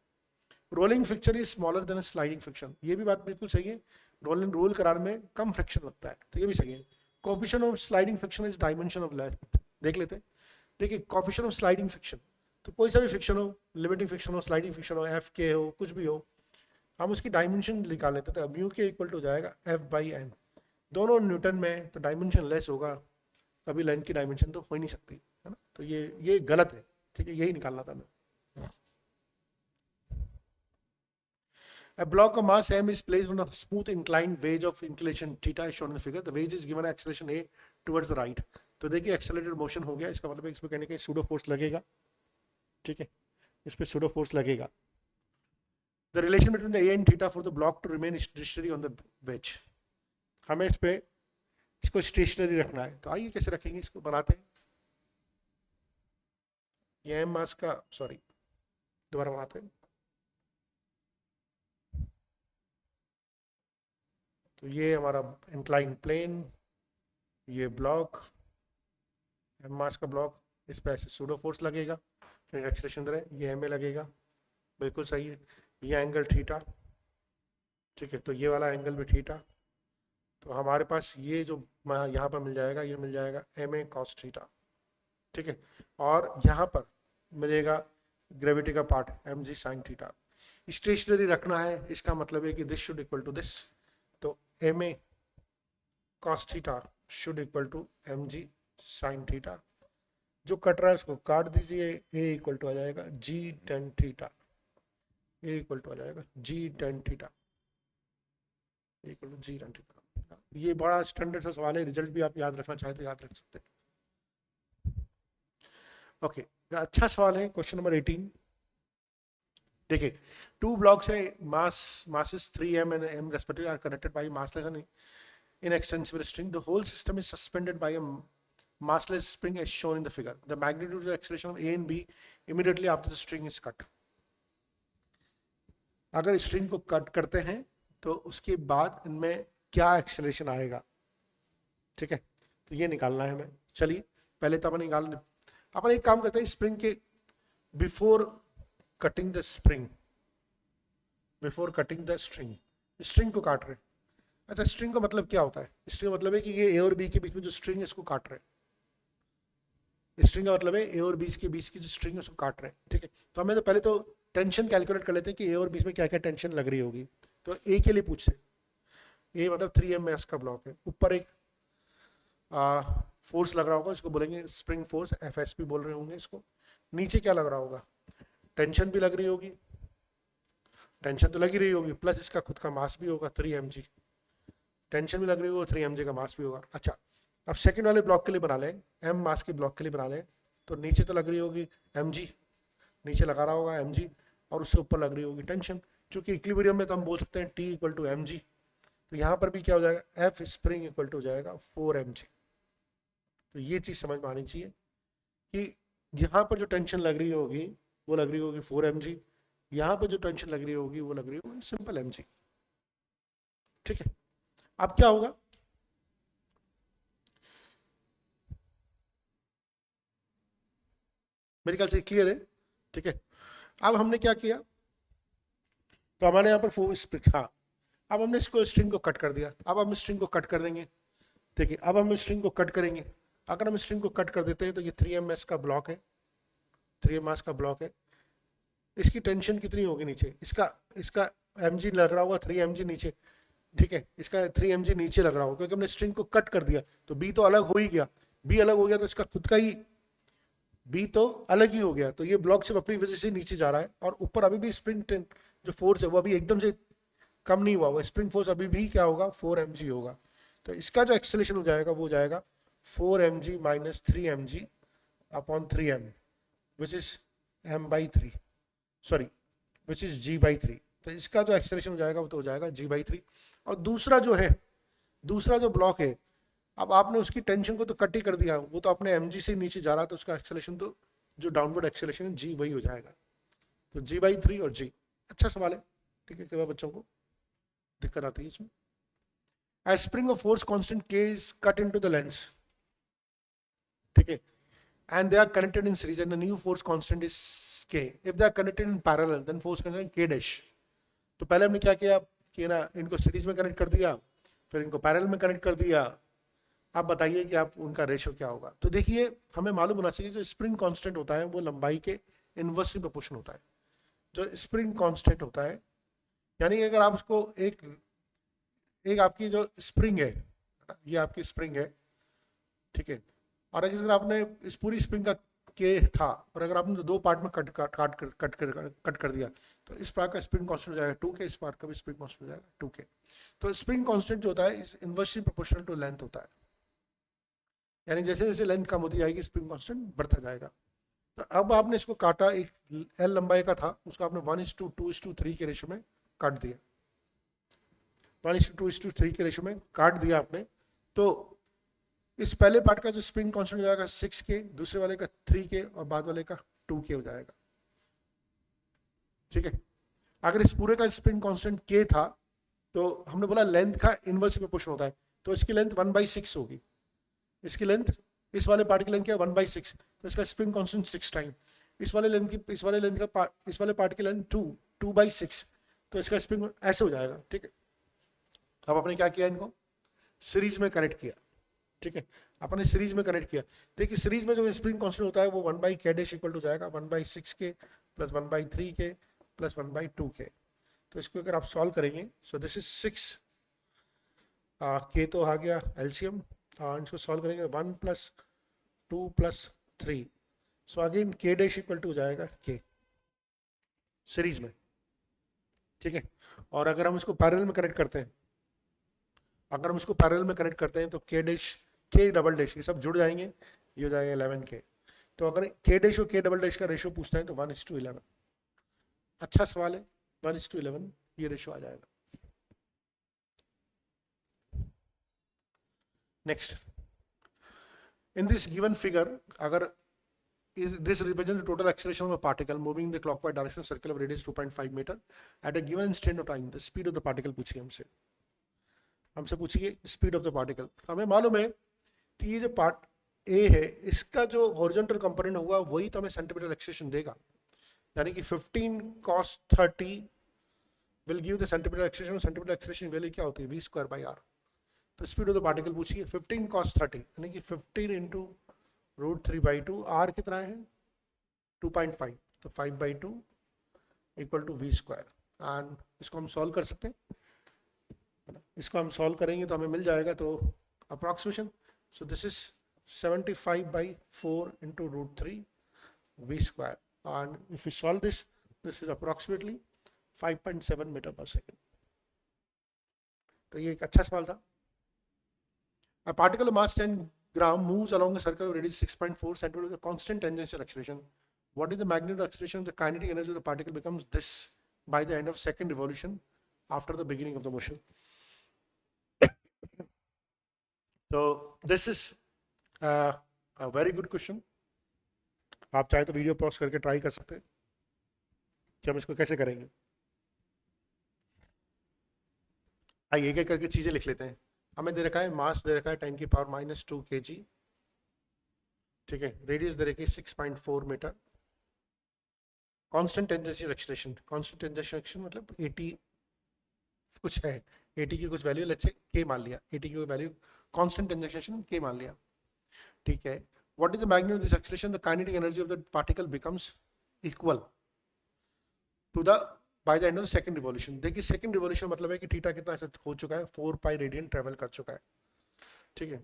Rolling friction is smaller than sliding friction. ये भी बात बिल्कुल सही है. रोल कराने में कम फ्रिक्शन लगता है, तो ये भी सही है. Coefficient of sliding friction is dimension of length. देख लेते हैं. देखिए कोएफिशिएंट ऑफ स्लाइडिंग फ्रिक्शन, तो कोई सा भी फ्रिक्शन हो, लिमिटिंग फ्रिक्शन हो, स्लाइडिंग फ्रिक्शन हो, एफ के हो, कुछ भी हो, हम उसकी डायमेंशन निकाल लेते हैं. तो म्यू के इक्वल टू हो जाएगा एफ बाई एन. दोनों न्यूटन में, तो डायमेंशन लेस होगा, कभी लेंथ की डायमेंशन तो हो ही नहीं सकती, है ना. तो ये गलत है. ठीक है, यही निकालना था मैं. A block of mass m is placed on a smooth inclined wedge of inclination theta is shown in the figure. The wedge is given acceleration a towards the right. तो देखिए एक्सेलरेटेड मोशन हो गया, इसका मतलब है इसमें कहने का सूडो फोर्स लगेगा, ठीक है, इस पे सूडो फोर्स लगेगा. The relation between the a and theta for the block to remain stationary on the wedge. हमें इस पे इसको स्टेशनरी रखना है, तो आइए कैसे रखेंगे, इसको बनाते हैं. ये एम मास का, सॉरी दोबारा बनाते हैं. तो ये हमारा इंक्लाइन प्लेन, ये ब्लॉक एम मास का ब्लॉक, इस पे ऐसे सूडो फोर्स लगेगा, फिर एक्सेलरेशन दे, ये एम ए लगेगा, बिल्कुल सही है. ये एंगल थीटा, ठीक है, तो ये वाला एंगल भी थीटा. तो हमारे पास ये जो यहाँ पर मिल जाएगा, ये मिल जाएगा एम ए कॉस थीटा, ठीक है, और यहाँ पर मिलेगा ग्रेविटी का part M G sine theta. Stationary रखना है, इसका मतलब है कि this should equal to this. तो M A cos theta should equal to M G sine theta. जो कट रहा है उसको काट दीजिए, ए इक्वल टू आ जाएगा G tan theta, A equal to आ जाएगा G tan theta, equal to G tan theta. ये बड़ा स्टैंडर्ड सा सवाल है, रिजल्ट भी आप याद रखना चाहे तो याद रख सकते हैं. ओके, अच्छा सवाल है क्वेश्चन नंबर 18. देखिए, टू ब्लॉक्स है, masses 3m and m respectively are connected by massless and inextensible string. The whole system is suspended by a massless spring as shown in the figure. The magnitude of the acceleration of a and b immediately after the string is cut. अगर string को cut करते हैं तो उसके बाद इनमें क्या acceleration आएगा, ठीक है, तो ये निकालना है हमें. चलिए पहले तो अपन एक काम करते हैं, स्प्रिंग के बिफोर कटिंग द स्ट्रिंग को काट रहे. अच्छा, स्ट्रिंग का मतलब क्या होता है? स्ट्रिंग का मतलब है कि ये ए और बी के बीच में जो स्ट्रिंग है इसको काट रहे. स्ट्रिंग का मतलब है ए और बी के बीच की जो स्ट्रिंग है उसको काट रहे, ठीक है. तो हमें तो पहले तो टेंशन कैलकुलेट कर लेते हैं कि ए और बी में क्या क्या टेंशन लग रही होगी. तो ए के लिए पूछते हैं, ए मतलब 3m मास का ब्लॉक है, ऊपर एक फोर्स लग रहा होगा, इसको बोलेंगे स्प्रिंग फोर्स, एफ भी बोल रहे होंगे इसको. नीचे क्या लग रहा होगा? टेंशन भी लग रही होगी, टेंशन तो लगी रही होगी, प्लस इसका खुद का मास भी होगा 3mg. टेंशन भी लग रही होगी, 3mg का मास भी होगा. अच्छा, अब सेकंड वाले ब्लॉक के लिए बना लें, m मास के ब्लॉक के लिए बना लें. तो नीचे तो लग रही होगी mg, नीचे लगा रहा होगा mg, और उससे ऊपर लग रही होगी टेंशन. क्योंकि इक्विलिब्रियम में तो हम बोल सकते हैं T इक्वल टू mg. तो यहाँ पर भी क्या हो जाएगा, F स्प्रिंग इक्वल टू हो जाएगा 4mg. तो ये चीज़ समझ में आनी चाहिए कि यहाँ पर जो टेंशन लग रही होगी वो लग रही होगी 4mg, यहाँ पर जो टेंशन लग रही होगी वो लग रही होगी सिंपल mg, ठीक है. अब क्या होगा, मेरे ख्याल से क्लियर है, ठीक है. अब हमने क्या किया, तो हमारे यहाँ पर हाँ, अब हमने इसको स्ट्रिंग को कट कर दिया. अब हम स्ट्रिंग को कट कर देंगे, ठीक है. अब हम स्ट्रिंग को कट करेंगे. अगर हम स्ट्रिंग को कट कर देते हैं तो ये 3m मास का ब्लॉक है, 3m मास का ब्लॉक है. इसकी टेंशन कितनी होगी नीचे, इसका mg लग रहा होगा 3mg नीचे, ठीक है. इसका 3mg नीचे लग रहा होगा क्योंकि हमने स्ट्रिंग को कट कर दिया. तो b तो अलग हो ही गया, b अलग हो गया तो इसका खुद का ही b तो अलग ही हो गया. तो ये ब्लॉक सिर्फ अपनी वजह से नीचे जा रहा है, और ऊपर अभी भी स्प्रिंग जो फोर्स है वो अभी एकदम से कम नहीं हुआ, वो स्प्रिंग फोर्स अभी भी क्या होगा 4mg होगा. तो इसका जो एक्सेलरेशन हो जाएगा वो हो जाएगा 4mg minus 3mg upon 3m which is m/3, sorry which is g/3. तो इसका जो एक्सेलरेशन हो जाएगा वो तो हो जाएगा g/3. और दूसरा जो ब्लॉक है, अब आपने उसकी टेंशन को तो कट ही कर दिया, वो तो अपने mg से नीचे जा रहा है, तो उसका एक्सेलरेशन तो जो डाउनवर्ड एक्सेलरेशन है g वही हो जाएगा. तो g/3 और g. अच्छा सवाल है, ठीक है. कई बच्चों को दिक्कत आती है इसमें. A spring of force constant K is cut into the lens, ठीक है, and they are connected in series and the new force constant is K. If they are connected in parallel then force constant K dash. तो पहले हमने क्या किया कि ना इनको सीरीज में कनेक्ट कर दिया, फिर इनको पैरेलल में कनेक्ट कर दिया. आप बताइए कि आप उनका रेशो क्या होगा. तो देखिए, हमें मालूम होना चाहिए जो स्प्रिंग कांस्टेंट होता है वो लंबाई के इनवर्सली प्रोपोर्शनल होता है. जो स्प्रिंग कांस्टेंट होता है, यानी अगर आप उसको एक आपकी जो स्प्रिंग है, ये आपकी स्प्रिंग है, ठीक है, और अगर आपने इस पूरी स्प्रिंग का के था और अगर आपने दो पार्ट में कट कर दिया तो इस पार्ट का स्प्रिंग कांस्टेंट हो जाएगा 2k, इस पार्ट का भी स्प्रिंग कांस्टेंट हो जाएगा 2k। तो स्प्रिंग कांस्टेंट जो होता है इस इनवर्सली प्रोपोर्शनल टू लेंथ होता है, यानी जैसे जैसे लेंथ कम होती जाएगी स्प्रिंग कांस्टेंट बढ़ता जाएगा। तो अब आपने इसको काटा, एक एल लंबाई का था उसको आपने 1:2:3 के रेशो में काट दिया, 1:2:3 के रेशो में काट दिया आपने। तो इस पहले पार्ट का जो स्प्रिंग कांस्टेंट हो जाएगा 6k, दूसरे वाले का 3k और बाद वाले का 2k हो जाएगा। ठीक है, अगर इस पूरे का स्प्रिंग कांस्टेंट k था तो हमने बोला लेंथ का इनवर्स प्रोपोर्शन होता है, तो इसकी लेंथ 1/6 होगी। इसकी लेंथ, इस वाले पार्ट की लेंथ क्या है 1/6, तो इसका स्प्रिंग कांस्टेंट 6 टाइम। इस वाले पार्ट की लेंथ 2/6, तो इसका स्प्रिंग ऐसे हो जाएगा। ठीक है, अब आपने क्या किया, इनको सीरीज में कनेक्ट किया। ठीक है, अपने सीरीज में कनेक्ट किया। देखिए सीरीज में जो स्प्रिंग कांस्टेंट होता है वो 1/k इक्वल टू जाएगा 1/6k plus 1/3k plus 1/2k। तो इसको अगर आप सॉल्व करेंगे, सो दिस इज 6 k तो आ गया एलसीएम, इसको सॉल्व करेंगे 1 + 2 + 3, so again k dash equal to हो जाएगा k सीरीज में। ठीक है, और अगर हम इसको पैरेलल में कनेक्ट करते हैं, तो k डबल डैश ये सब जुड़ जाएंगे, ये हो जाएगा 11k। तो अगर k डैश और k डबल डैश का रेशो पूछता है तो 1:11। अच्छा सवाल है, 1:11 ये रेशो आ जाएगा। Next, in this given figure, अगर this represents the total acceleration of a particle moving in the clockwise direction, circle of radius 2.5 meter at a given instant of time. The speed of the particle पूछिए हमसे पूछिए speed of the particle. हमें मालूम है कि ये जो part A है इसका जो हॉरिजॉन्टल कंपोनेंट होगा वही तो हमें सेंटीमीटर एक्सेलेरेशन देगा, यानी कि 15 cos 30 will give the centimetre acceleration. Centimetre acceleration value क्या होती है v²/r। तो स्पीड ऑफ द पार्टिकल पूछिए 15 cos 30 यानी कि 15 × √3/2, r कितना है 2.5, तो 5/2 इक्वल टू v²। एंड इसको हम सॉल्व कर सकते हैं, इसको हम सॉल्व करेंगे तो हमें मिल जाएगा, तो approximation, so this is 75/4 × √3 v², and if you solve this is approximately 5.7 metre per second. तो ये एक अच्छा सवाल था। A particle of mass 10 gram moves along a circle of radius 6.4 centimeter with a constant tangential acceleration. What is the magnitude of acceleration of the kinetic energy of the particle becomes this by the end of second revolution after the beginning of the motion? So this is a very good question. आप चाहे तो video pause करके try कर सकते हैं कि हम इसको कैसे करेंगे। आइए एक एक करके चीजें लिख लेते हैं। हमें दे रखा है मास दे रखा है 10⁻⁻² kg। ठीक है, रेडियस दे रखी है 6.4 metre. Constant tangential acceleration, constant tangential acceleration मतलब 80 कुछ है, 80 की कुछ वैल्यू लेट्स से k मान लिया, 80 की वैल्यू कांस्टेंट टेंजेंशियल k मान लिया। ठीक है, what is the magnitude of this acceleration? The kinetic energy of the particle becomes equal to the by the end of second revolution. देखिए second revolution मतलब है कि थीटा कितना ऐसा हो चुका है 4π रेडियन ट्रेवल कर चुका है। ठीक है,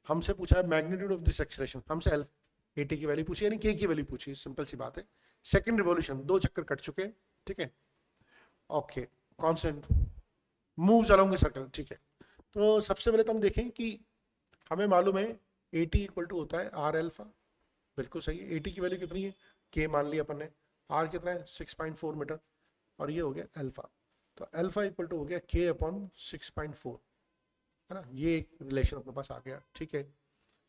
हमसे पूछा है मैग्नीट्यूड ऑफ दिस एक्सेलरेशन, हमसे 80 की वैल्यू पूछी, यानी k की वैल्यू पूछी, सिंपल सी बात है। सेकंड रिवॉल्यूशन 2 चक्कर कट चुके हैं। ठीक है, okay, constant moves along the circle. ठीक है, तो सबसे पहले तो हम देखें कि हमें मालूम है 80 इक्वल टू होता है r अल्फा, बिल्कुल सही है। 80 की वैल्यू कितनी है k मान लिया अपन ने, r कितना है 6.4 मीटर और ये हो गया अल्फा, तो अल्फा इक्वल टू हो गया k/6.4, है ना, ये एक रिलेशन अपने पास आ गया। ठीक है,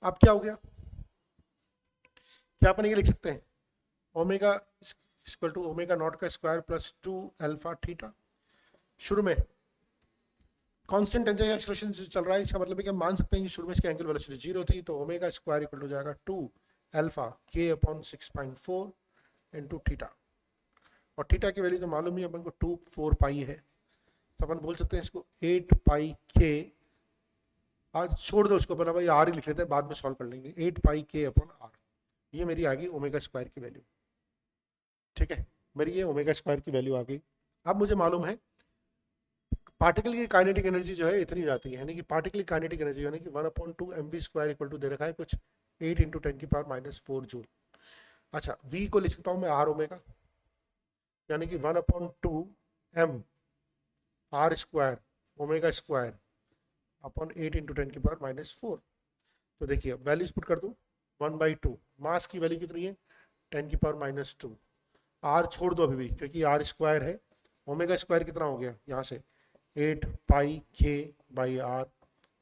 अब क्या हो गया, क्या अपन ये लिख सकते हैं omega equal to omega naught का स्क्वायर प्लस 2 अल्फा थीटा। शुरू में कांस्टेंट टेंजेंशियल एक्सेलरेशन चल रहा है, इसका मतलब है कि हम मान सकते हैं कि शुरू में इसकी एंगल वेलोसिटी 0 थी, तो ओमेगा स्क्वायर इक्वल टू जाएगा 2 अल्फा k/6.4 इंटू थीटा, और थीटा की वैल्यू तो मालूम ही अपन को 2/4π है, तो अपन बोल सकते हैं इसको 8πk, आज छोड़ दो उसको, अपन भाई r ही लिख लेते हैं, बाद में सॉल्व कर लेंगे, 8πk/r। ये मेरी आ गई ओमेगा स्क्वायर की वैल्यू। ठीक है, मेरी ये ओमेगा स्क्वायर की वैल्यू आ गई। अब मुझे मालूम है पार्टिकल की काइनेटिक एनर्जी जो है इतनी जाती है, यानी कि पार्टिकल की काइनेटिक एनर्जी यानी कि 1/2 mv² इक्वल टू दे रखा है कुछ 8 इंटू 10⁻⁻4 जूल। अच्छा, v को लिख सकता हूँ मैं आर ओमेगा, यानी कि 1/2 m R square omega square upon 8 into 10⁻⁻4। तो देखिए वैल्यूज पुट कर दूँ, 1/2 मास की वैल्यू कितनी है 10⁻²। आर छोड़ दो अभी भी क्योंकि आर स्क्वायर है, ओमेगा स्क्वायर कितना हो गया यहाँ से 8 पाई के बाई आर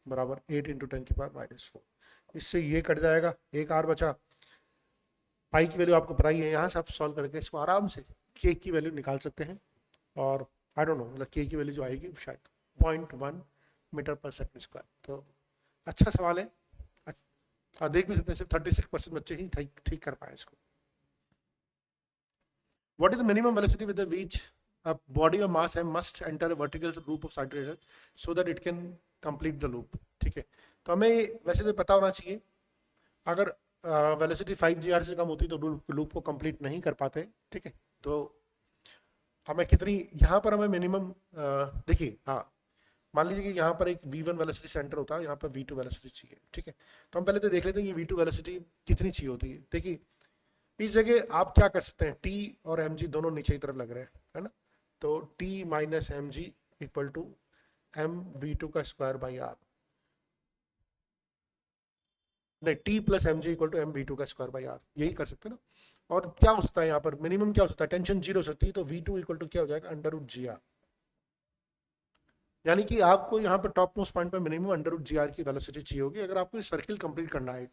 बराबर 8 इंटू 10⁻⁻4। इससे ये कट जाएगा, एक आर बचा, पाई की वैल्यू आपको पता ही है, यहाँ से आप सॉल्व करके इसको आराम से के की वैल्यू निकाल सकते हैं। और आई डोंट नो मतलब के की वैल्यू जो आएगी शायद 0.1 मीटर पर सेकंड स्क्वायर। तो अच्छा सवाल है, और देख भी सकते हैं सिर्फ 36% बच्चे ही ठीक कर पाए इसको। What is the minimum velocity with which a body of mass m must enter a vertical loop of cyclotron so that it can complete the loop? ठीक है, तो हमें वैसे तो पता होना चाहिए, अगर वेलोसिटी 5 g से कम होती तो लूप को कंप्लीट नहीं कर पाते। ठीक है, तो हमें कितनी यहाँ पर हमें मिनिमम देखिए, हाँ मान लीजिए कि यहाँ पर एक v1 वेलोसिटी सेंटर होता है, यहाँ पर v2 वेलोसिटी चाहिए। ठीक है, तो हम पहले तो देख लेते हैं कि v2 वेलोसिटी कितनी चाहिए होती है। देखिए इस जगह आप क्या कर सकते हैं, t और mg दोनों नीचे की तरफ लग रहे हैं, है ना, तो t minus M G equal to M V two का स्क्वायर बाई आर, नहीं t plus M G equal to M V two का स्क्वायर बाई आर, यही कर सकते हैं ना। और क्या हो सकता है यहाँ पर मिनिमम, क्या हो सकता है, टेंशन जीरो हो सकती है, तो v2 इक्वल टू क्या हो जाएगा अंडर रूट जी आर, यानी कि आपको यहाँ पर टॉप मोस्ट पॉइंट पर minimum under root G R की वेलोसिटी चाहिए होगी अगर आपको सर्किल कंप्लीट करना है,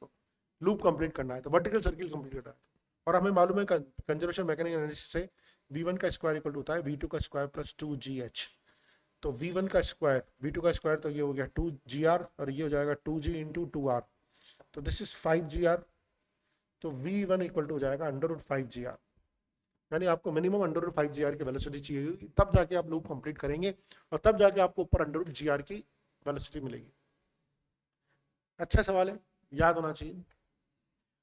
लूप कंप्लीट करना है, तो वर्टिकल सर्किल कंप्लीट करना है। और हमें मालूम है कंजर्वेशन मैकेनिकल एनालिसिस से v1 का स्क्वायर इक्वल टू होता है v2 का स्क्वायर प्लस 2gh। तो v1 का स्क्वायर v2 का स्क्वायर तो ये हो गया 2gr और ये हो जाएगा 2g इंटू 2r, तो दिस इज 5gr। तो v1 इक्वल टू हो जाएगा अंडर रूट 5gr, यानी आपको मिनिमम अंडर रूट 5gr की वेलोसिटी चाहिए होगी, तब जाके आप लूप कंप्लीट करेंगे और तब जाके आपको ऊपर अंडर रूट gr की वेलोसिटी मिलेगी। अच्छा सवाल है, याद होना चाहिए।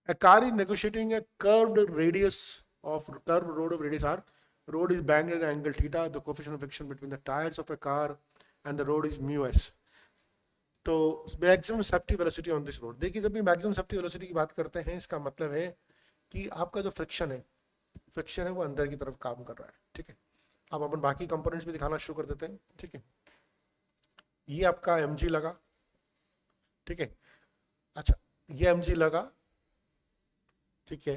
A car is negotiating a curved radius of curved road of radius r. Road is banged at an angle theta. The coefficient of friction between the tires of a car and the road is mu s. तो maximum safety velocity on this road, देखिए जब भी maximum safety velocity की बात करते हैं इसका मतलब है कि आपका जो फ्रिक्शन है वो अंदर की तरफ काम कर रहा है। ठीक है, अब अपन बाकी कंपोनेंट्स भी दिखाना शुरू कर देते हैं। ठीक है, ये आपका mg लगा, ठीक है, अच्छा ये mg लगा, ठीक है,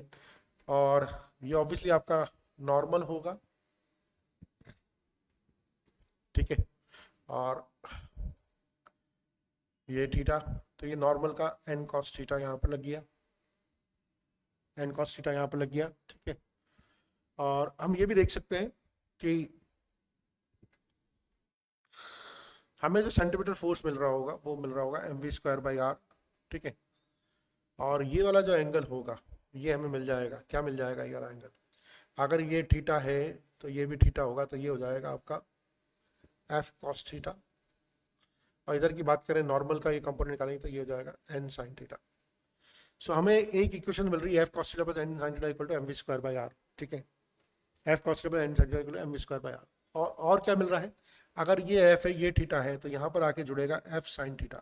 और ये ऑब्वियसली आपका नॉर्मल होगा, ठीक है, और ये थीटा, तो ये नॉर्मल का n cos थीटा यहाँ पर लग गया, n cos थीटा यहाँ पर लग गया। ठीक है, और हम ये भी देख सकते हैं कि हमें जो सेंटीमीटर फोर्स मिल रहा होगा वो मिल रहा होगा mv स्क्वायर बाई आर। ठीक है, और ये वाला जो एंगल होगा ये हमें मिल जाएगा, क्या मिल जाएगा, ये वाला एंगल, अगर ये थीटा है तो ये भी थीटा होगा, तो ये हो जाएगा आपका एफ कॉस थीटा, और इधर की बात करें नॉर्मल का ये कंपोनेंट निकालेंगे तो ये हो जाएगा एन साइन थीटा। सो हमें एक इक्वेशन मिल रही है F cos theta plus N sine theta equal to M V square by R. ठीक है, F cos theta plus N sine theta equal to M V square by R, और क्या मिल रहा है, अगर ये एफ है ये थीटा है तो यहाँ पर आके जुड़ेगा एफ साइन थीटा।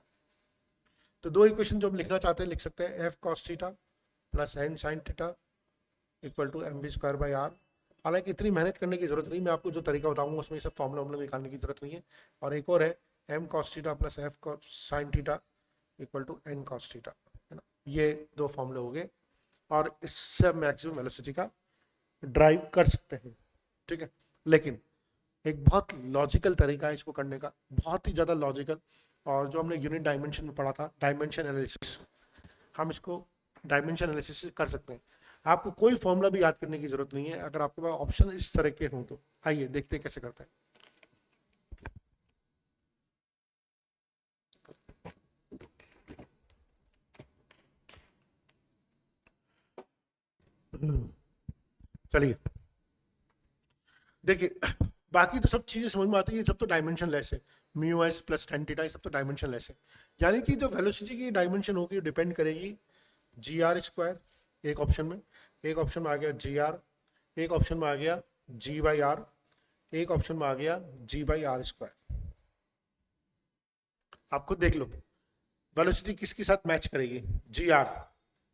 तो दो इक्वेशन जो हम लिखना चाहते हैं लिख सकते हैं, F cos theta plus N sine theta equal to M V square by R. हालांकि इतनी मेहनत करने की जरूरत नहीं, मैं आपको जो तरीका बताऊंगा उसमें सब फॉर्मूला निकालने की जरूरत नहीं है। और एक और है M cos theta plus F sine theta equal to N cos theta, है ना, ये दो फॉर्मूले हो गए और इससे मैक्सिमम वेलोसिटी का ड्राइव कर सकते हैं। ठीक है, लेकिन एक बहुत लॉजिकल तरीका है इसको करने का, बहुत ही ज़्यादा लॉजिकल, और जो हमने यूनिट डायमेंशन में पढ़ा था डायमेंशन एनालिसिस, हम इसको डायमेंशन एनालिसिस से कर सकते हैं। आपको कोई फॉर्मूला भी याद करने की जरूरत नहीं है अगर आपके पास ऑप्शन इस तरह के हों तो। आइए देखते हैं कैसे करते हैं। चलिए देखिए, बाकी तो सब चीजें समझ में आती है, सब तो डायमेंशन लेस है, mu S plus tan theta सब तो डायमेंशन लेस है, यानी कि जो वेलोसिटी की डायमेंशन होगी डिपेंड करेगी जी आर स्क्वायर, एक ऑप्शन में, एक ऑप्शन में आ गया जी आर, एक ऑप्शन में आ गया जी बाई आर, एक ऑप्शन में आ गया जी बाई आर स्क्वायर। आप खुद देख लो वेलोसिटी किसके साथ मैच करेगी, जी आर,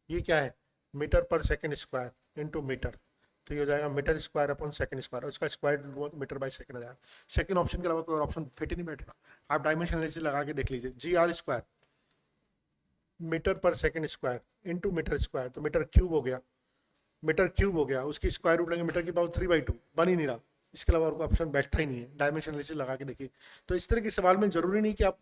ये क्या है, metre per second square into metre, तो ये हो जाएगा metre square upon second square, और इसका स्क्वायर मीटर बाय सेकंड आ जाएगा। सेकंड ऑप्शन के अलावा कोई और ऑप्शन फिट ही नहीं बैठेगा। आप डायमेंशन एनालिसिस लगा के देख लीजिए, G R square metre per second square into metre square, तो मीटर क्यूब हो गया, मीटर क्यूब हो गया, उसकी स्क्वायर रूट लेंगे मीटर की पावर 3/2, बन ही नहीं रहा। इसके अलावा और कोई ऑप्शन बैठता ही नहीं है। डायमेंशन एनालिसिस लगा के देखिए। तो इस तरह के सवाल में जरूरी नहीं कि आप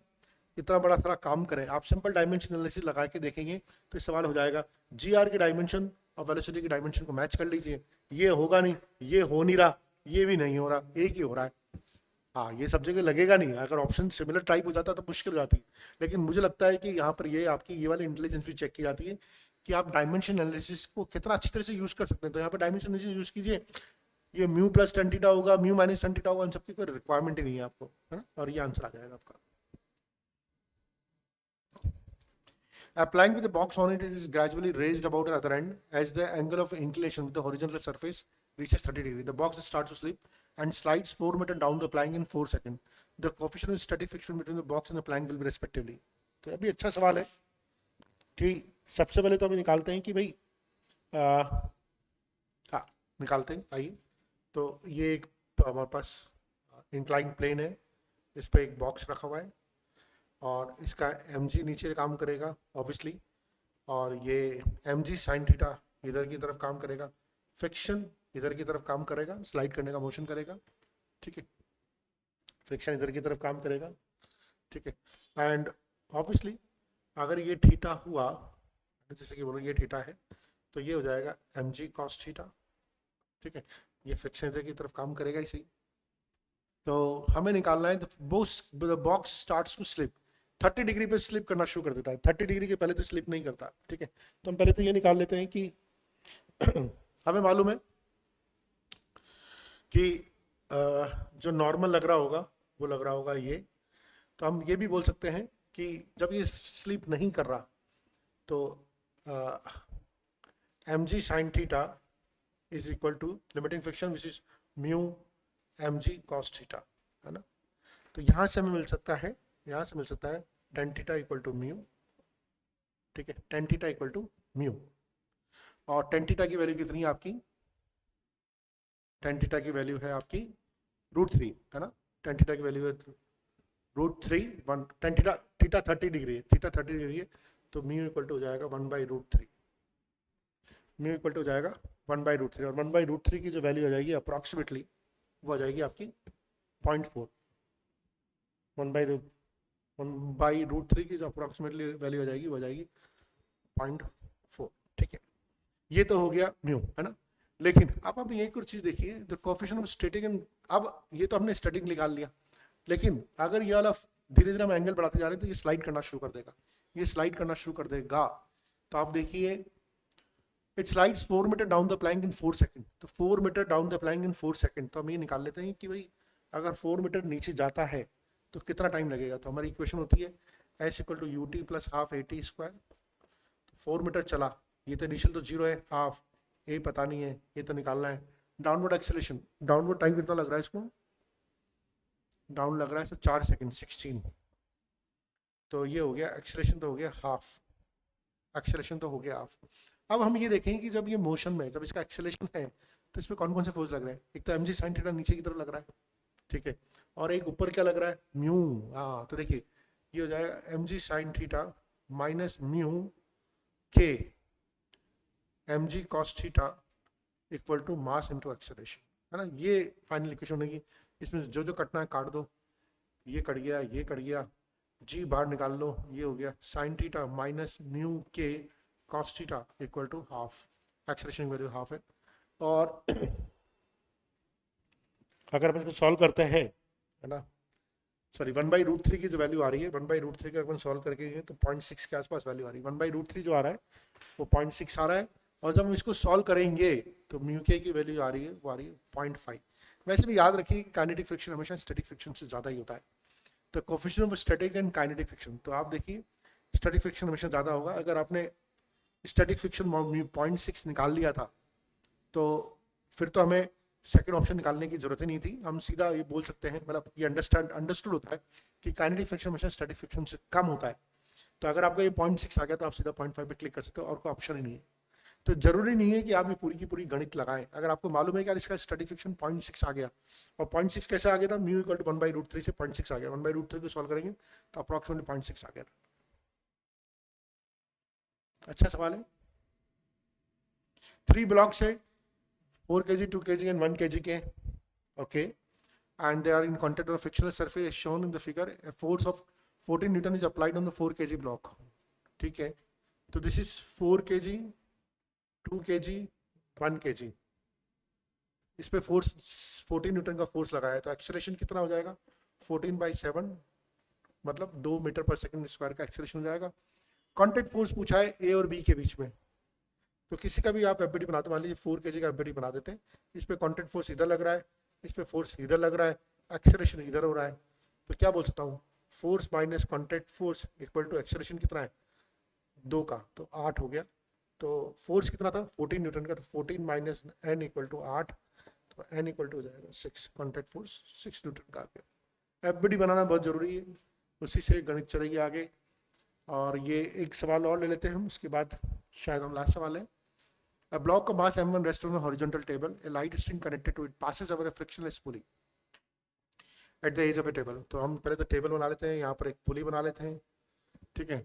इतना बड़ा सारा काम करें, आप सिंपल डायमेंशन एनालिसिस लगा के देखेंगे तो सवाल हो जाएगा। जी आर की डायमेंशन और वेलोसिटी की डायमेंशन को मैच कर लीजिए, ये होगा नहीं, ये हो नहीं रहा, ये भी नहीं हो रहा, एक ही हो रहा है। हाँ, ये सब जगह लगेगा नहीं, अगर ऑप्शन सिमिलर टाइप हो जाता तो मुश्किल हो जाती। लेकिन मुझे लगता है कि यहाँ पर ये आपकी ये वाली इंटेलिजेंस भी चेक की जाती है कि आप डायमेंशन एनालिसिस को कितना अच्छी तरह से यूज कर सकते हैं। तो यहाँ पर डायमेंशन एनालिसिस यूज कीजिए, ये म्यू प्लस tan थीटा होगा, म्यू माइनस tan थीटा होगा, इन सबकी कोई रिक्वायरमेंट ही नहीं है आपको, है ना, और ये आंसर आ जाएगा आपका। Applying with the box on it, it is gradually raised about the other end as the angle of inclination with the horizontal surface reaches 30 degrees. The box starts to slip and slides 4 meters down the plank in 4 seconds. The coefficient of static friction between the box and the plank will be respectively. तो अभी अच्छा सवाल है कि सबसे पहले तो अभी निकालते हैं कि भाई हाँ निकालते हैं, आइए। तो ये एक हमारे पास इंक्लाइन प्लेन है, इस पर एक बॉक्स रखा हुआ है और इसका mg नीचे काम करेगा ऑब्वियसली, और ये mg साइन थीटा इधर की तरफ काम करेगा, फ्रिक्शन इधर की तरफ काम करेगा, स्लाइड करने का मोशन करेगा, ठीक है, फ्रिक्शन इधर की तरफ काम करेगा, ठीक है। एंड ऑब्वियसली अगर ये थीटा हुआ, जैसे कि बोलो ये थीटा है, तो ये हो जाएगा mg cos थीटा, ठीक है। ये फ्रिक्शन इधर की तरफ काम करेगा ही सही। तो हमें निकालना है, box starts to slip, 30 degree पे स्लिप करना शुरू कर देता है, 30 डिग्री के पहले तो स्लिप नहीं करता, ठीक है। तो हम पहले तो ये निकाल लेते हैं कि हमें मालूम है कि जो नॉर्मल लग रहा होगा वो लग रहा होगा ये। तो हम ये भी बोल सकते हैं कि जब ये स्लिप नहीं कर रहा तो mg sin theta is equal to limiting friction which is mu mg cos theta, है ना। तो यहाँ से हमें मिल सकता है, यहाँ से मिल सकता है tan theta equal to mu, ठीक है, tan theta equal to mu, और tan थीटा की वैल्यू कितनी है आपकी, tan थीटा की वैल्यू है आपकी √3, है ना। tan थीटा की वैल्यू है √3, tan थीटा, थीटा 30 डिग्री है, थीटा 30 डिग्री है, तो म्यू इक्वल टू हो जाएगा 1/√3, म्यू इक्वल टू हो जाएगा 1/√3, और 1/√3 की जो वैल्यू आ जाएगी अप्रॉक्सीमेटली वो आ जाएगी आपकी 0.4, 1/√3 की जो अप्रॉक्सीमेटली वैल्यू आ जाएगी वो आ जाएगी 0.4, ठीक है। ये तो हो गया म्यू, है ना। लेकिन अब आप एक और चीज देखिए, the coefficient of static and, अब ये तो हमने स्टैटिक निकाल लिया, लेकिन अगर ये वाला धीरे धीरे हम एंगल बढ़ाते जा रहे हैं तो ये स्लाइड करना शुरू कर देगा, ये स्लाइड करना शुरू कर देगा। तो आप देखिए it slides 4 meter down the plank in 4 second, तो 4 meter down the plank in 4 second, तो हम ये निकाल लेते हैं कि भाई अगर 4 मीटर नीचे जाता है तो कितना टाइम लगेगा। तो हमारी इक्वेशन होती है s equal to ut plus half at square. 4 metre चला, ये तो इनिशियल तो 0 है, हाफ ये पता नहीं है, ये तो निकालना है। डाउनवर्ड एक्सेलरेशन, डाउनवर्ड टाइम कितना लग रहा है इसको, डाउन लग रहा है 4 सेकंड 16, तो ये हो गया एक्सेलरेशन, तो हो गया हाफ, एक्सेलरेशन तो हो गया हाफ। अब हम ये देखें कि जब ये मोशन में, जब इसका एक्सेलरेशन है तो इसमें कौन कौन से फोर्स लग रहे हैं। एक तो mg sin थीटा नीचे की तरफ लग रहा है, ठीक है, और एक ऊपर क्या लग रहा है, म्यू। हाँ, तो देखिए ये हो जाएगा mg sin theta minus mu K mg cos theta equal to mass into acceleration, है ना। ये फाइनल इक्वेशन होगी, इसमें जो जो कटना है काट दो, ये कट गया, ये कट गया, जी बाहर निकाल लो, ये हो गया sin theta minus mu K cos theta equal to half, acceleration value half है। और अगर हम इसको सॉल्व करते हैं, है ना, सॉरी 1/√3 की जो वैल्यू आ रही है, 1/√3 का अपन सॉल्व करके तो 0.6 के आसपास वैल्यू आ रही है। 1/√3 जो आ रहा है वो 0.6 आ रहा है, और जब हम इसको सॉल्व करेंगे तो म्यू के की वैल्यू आ रही है, वो आ रही है 0.5। वैसे भी याद रखिए काइनेटिक फ्रिक्शन हमेशा स्टैटिक फ्रिक्शन से ज़्यादा ही होता है। तो coefficient of static and kinetic friction, तो आप देखिए स्टैटिक फ्रिक्शन हमेशा ज़्यादा होगा। अगर आपने स्टैटिक फ्रिक्शन 0.6 निकाल लिया था तो फिर तो हमें सेकंड ऑप्शन निकालने की जरूरत ही नहीं थी, हम सीधा ये बोल सकते हैं, मतलब ये अंडरस्टूड होता है कि काइनेटिक फ्रिक्शन हमेशा स्टैटिक फ्रिक्शन से कम होता है। तो अगर आपका ये 0.6 आ गया तो आप सीधा 0.5 पे क्लिक कर सकते हो, और कोई ऑप्शन ही नहीं है। तो जरूरी नहीं है कि आप ये पूरी की पूरी गणित लगाएं। अगर आपको मालूम है कि यार इसका स्टैटिस्टिक्स 0.6 आ गया, और 0.6 कैसे आ गया था, म्यू इक्वल टू 1/√3 से 0.6 आ गया, 1/√3 को सॉल्व करेंगे तो अप्रॉक्सिमेटली 0.6 आ गया था। अच्छा सवाल है। 3 ब्लॉक्स है, 4 kg, 2 kg एंड 1 kg के, okay, and they are in contact of frictional surface shown in the figure, a force of 14 newton is applied on the 4 kg block, ठीक है। तो this is 4 kg, 2 kg, 1 kg, इस पे force 14 Newton का force लगाया, तो acceleration कितना हो जाएगा, 14/7, मतलब 2 मीटर पर सेकंड स्क्वायर का एक्सेलरेशन हो जाएगा। कॉन्टैक्ट फोर्स पूछा है ए और बी के बीच में, तो किसी का भी आप एफबीडी बनाते, मान लीजिए 4 kg का एफबीडी बना देते हैं, इस पे कॉन्टैक्ट फोर्स इधर लग रहा है, इस पे फोर्स इधर लग रहा है, एक्सेलरेशन इधर हो रहा है, तो क्या बोल सकता हूँ, force minus contact force equal to acceleration कितना है, 2 का, तो 8 हो गया। तो फोर्स कितना था, 14 न्यूटन का, तो 14 माइनस एन इक्वल टू 8, तो एन इक्वल टू हो जाएगा 6, कॉन्टैक्ट फोर्स 6 न्यूटन का आ गया। एफबीडी बनाना बहुत जरूरी है, उसी से गणित चलेगी आगे। और ये एक सवाल और ले लेते हैं हम, उसके बाद शायद हम लास्ट सवाल है। A block of mass m1 rests on a horizontal table. A light string connected to it passes over a frictionless pulley at the edge of a table. तो हम पहले तो टेबल बना लेते हैं, यहाँ पर एक पुली बना लेते हैं, ठीक है।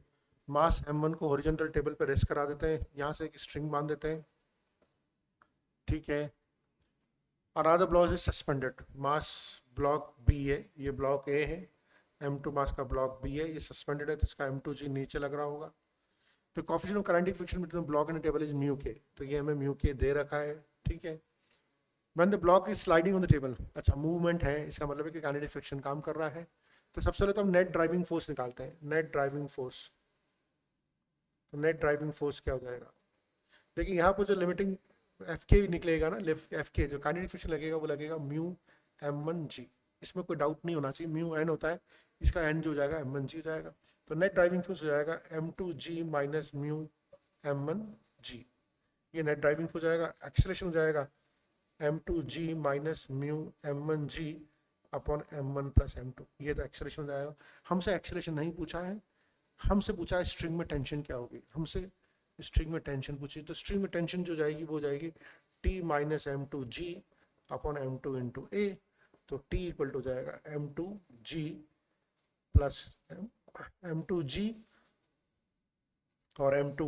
मास m1 को हॉरिजॉन्टल टेबल पर रेस्ट करा देते हैं, यहाँ से एक स्ट्रिंग बांध देते हैं, ठीक है। Another block is suspended. Mass block B है, ये ब्लॉक A है, m2 मास का ब्लॉक B है, ये सस्पेंडेड है, तो इसका m2g नीचे लग रहा होगा। तो coefficient of kinetic friction between block and table is mu के, तो ये हमें म्यू के दे रखा है, ठीक है। When the block is sliding on the table, अच्छा मूवमेंट है, इसका मतलब है कि काइनेटिक फ्रिक्शन काम कर रहा है। तो सबसे पहले तो हम नेट ड्राइविंग फोर्स निकालते हैं, नेट ड्राइविंग फोर्स। तो नेट ड्राइविंग फोर्स क्या हो जाएगा, देखिए यहाँ पर जो लिमिटिंग एफ के निकलेगा ना, एफ के जो काइनेटिक फ्रिक्शन लगेगा वो लगेगा म्यू m1g, इसमें कोई डाउट नहीं होना चाहिए, म्यू एन होता है, इसका एन जो हो जाएगा m1g हो जाएगा। तो नेट ड्राइविंग फोर्स हो जाएगा m2g माइनस म्यू m1g, ये नेट ड्राइविंग फोर्स हो जाएगा। एक्सेलरेशन हो जाएगा m2g minus mu m1g upon m1 plus m2, ये तो एक्सेलरेशन हो जाएगा। हमसे एक्सेलरेशन नहीं पूछा है, हमसे पूछा है स्ट्रिंग में टेंशन क्या होगी, हमसे स्ट्रिंग में टेंशन पूछी, तो स्ट्रिंग में टेंशन जो जाएगी वो जाएगी t minus m2g upon m2 into A, तो t इक्वल टू जाएगा m2g प्लस m2g और m2,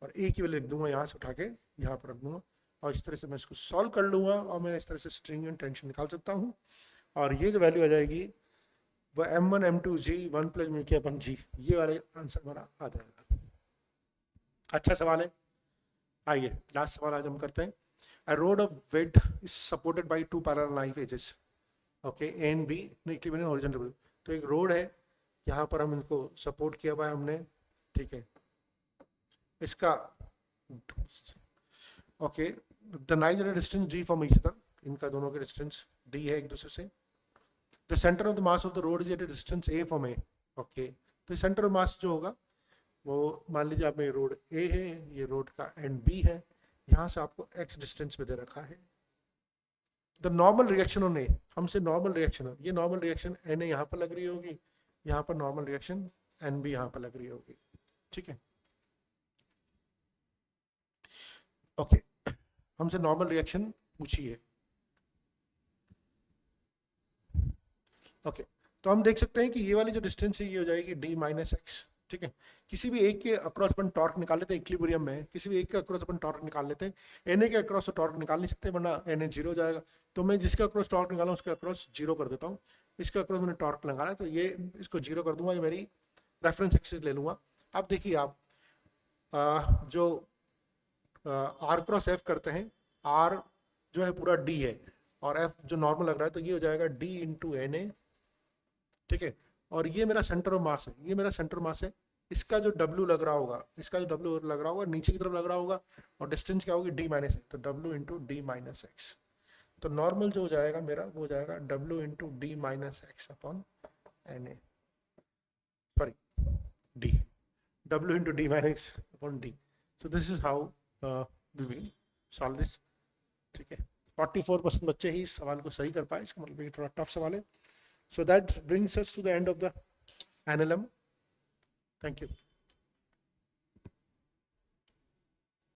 और a की वैल्यू लिख दूंगा यहाँ से उठा के यहाँ पर रख दूंगा, और इस तरह से मैं इसको सॉल्व कर लूंगा, और मैं इस तरह से स्ट्रिंग में टेंशन निकाल सकता हूँ। और ये जो वैल्यू आ जाएगी वो m1 m2g 1 प्लस म्यू के अपन g, ये वाले आंसर हमारा आ जाएगा। अच्छा सवाल है, आइए लास्ट सवाल आज हम करते हैं। A road of width is supported by 2 parallel knife edges, okay, A and B equivalent horizontal. तो एक रोड है, यहाँ पर हम इनको सपोर्ट किया हुआ है हमने, ठीक है। इसका okay, the knife at distance d from each other, इनका दोनों के डिस्टेंस d है एक दूसरे से। The centre of the mass of the rod is at a distance a from a, okay. तो सेंटर ऑफ मास जो होगा वो, मान लीजिए आप में रोड A है, ये रोड का एंड B है, यहाँ से आपको x डिस्टेंस पे दे रखा है। द नॉर्मल रिएक्शन ऑन ए, हमसे नॉर्मल रिएक्शन, ये नॉर्मल रिएक्शन एन ए यहाँ पर लग रही होगी, यहाँ पर नॉर्मल रिएक्शन एन बी यहाँ पर लग रही होगी, ठीक है, ओके। हमसे नॉर्मल रिएक्शन पूछी है, ओके। तो हम देख सकते हैं कि ये वाली जो डिस्टेंस है ये हो जाएगी d माइनस एक्स, ठीक है। किसी भी एक के अक्रॉस अपन टॉर्क निकाल लेते हैं, इक्विलिब्रियम में किसी भी एक के अक्रॉस अपन टॉर्क निकाल लेते हैं, एन के अक्रॉस तो टॉर्क निकाल नहीं सकते वरना एन ए जीरो हो जाएगा। तो मैं जिसके अक्रॉस टॉर्क निकाला उसके अक्रॉस जीरो कर देता हूँ, इसके अक्रॉस मैंने टॉर्क लगाया तो ये इसको जीरो कर दूंगा, ये मेरी रेफरेंस एक्सिस ले लूंगा। अब देखिए आप जो आर क्रॉस एफ करते हैं, आर जो है पूरा डी है और एफ जो नॉर्मल लग रहा है, तो ये हो जाएगा डी इंटू एन ए, ठीक है। और ये मेरा सेंटर ऑफ मास है, ये मेरा सेंटर मास है, इसका जो W लग रहा होगा, इसका जो W लग रहा होगा नीचे की तरफ लग रहा होगा, और डिस्टेंस क्या होगी d माइनस एक्स, तो W into D minus X. तो नॉर्मल जो हो जाएगा मेरा वो हो जाएगा W into D minus X upon N A, sorry D, W into D minus X upon D. So this is how we will solve this, ठीक है। 44% बच्चे ही इस सवाल को सही कर पाए, इसका मतलब ये थोड़ा टफ सवाल है। So that brings us to the end of the NLM. Thank you.